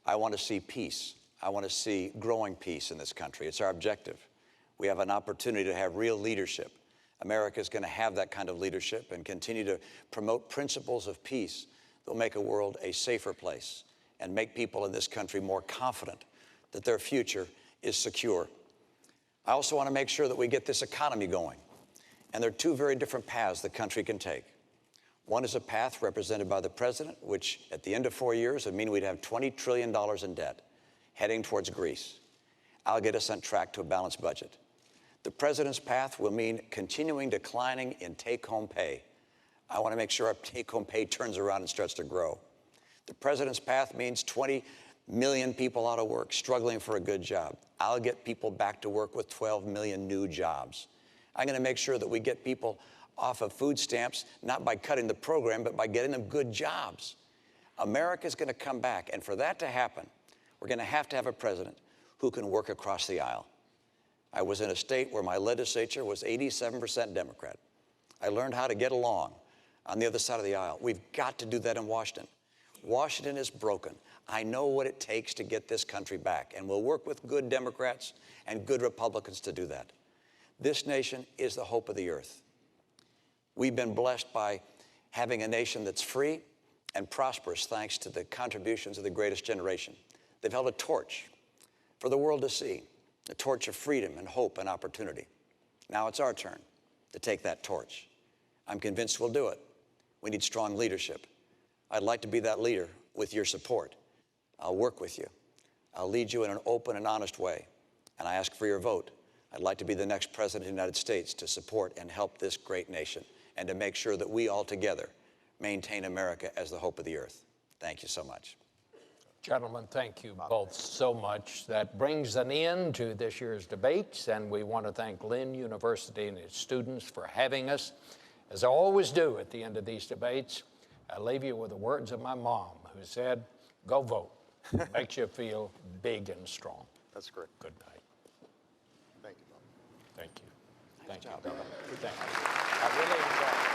I want to see peace. I want to see growing peace in this country. It's our objective. We have an opportunity to have real leadership. America is going to have that kind of leadership and continue to promote principles of peace that will make a world a safer place and make people in this country more confident that their future is secure. I also want to make sure that we get this economy going. And there are two very different paths the country can take. One is a path represented by the president, which at the end of 4 years would mean we'd have $20 trillion in debt, heading towards Greece. I'll get us on track to a balanced budget. The president's path will mean continuing declining in take-home pay. I want to make sure our take-home pay turns around and starts to grow. The president's path means 20 million people out of work, struggling for a good job. I'll get people back to work with 12 million new jobs. I'm going to make sure that we get people off of food stamps, not by cutting the program, but by getting them good jobs. America's going to come back, and for that to happen, we're going to have a president who can work across the aisle. I was in a state where my legislature was 87% Democrat. I learned how to get along on the other side of the aisle. We've got to do that in Washington. Washington is broken. I know what it takes to get this country back, and we'll work with good Democrats and good Republicans to do that. This nation is the hope of the earth. We've been blessed by having a nation that's free and prosperous thanks to the contributions of the greatest generation. They've held a torch for the world to see, a torch of freedom and hope and opportunity. Now it's our turn to take that torch. I'm convinced we'll do it. We need strong leadership. I'd like to be that leader with your support. I'll work with you. I'll lead you in an open and honest way, and I ask for your vote. I'd like to be the next president of the United States to support and help this great nation and to make sure that we all together maintain America as the hope of the earth. Thank you so much. Gentlemen, thank you both so much. That brings an end to this year's debates, and we want to thank Lynn University and its students for having us. As I always do at the end of these debates, I leave you with the words of my mom, who said, "Go vote. Makes you feel big and strong." That's great. Good night. Thank you, Bob. Thank you. Nice Thank you, job. Governor. Thank you. I really enjoyed it.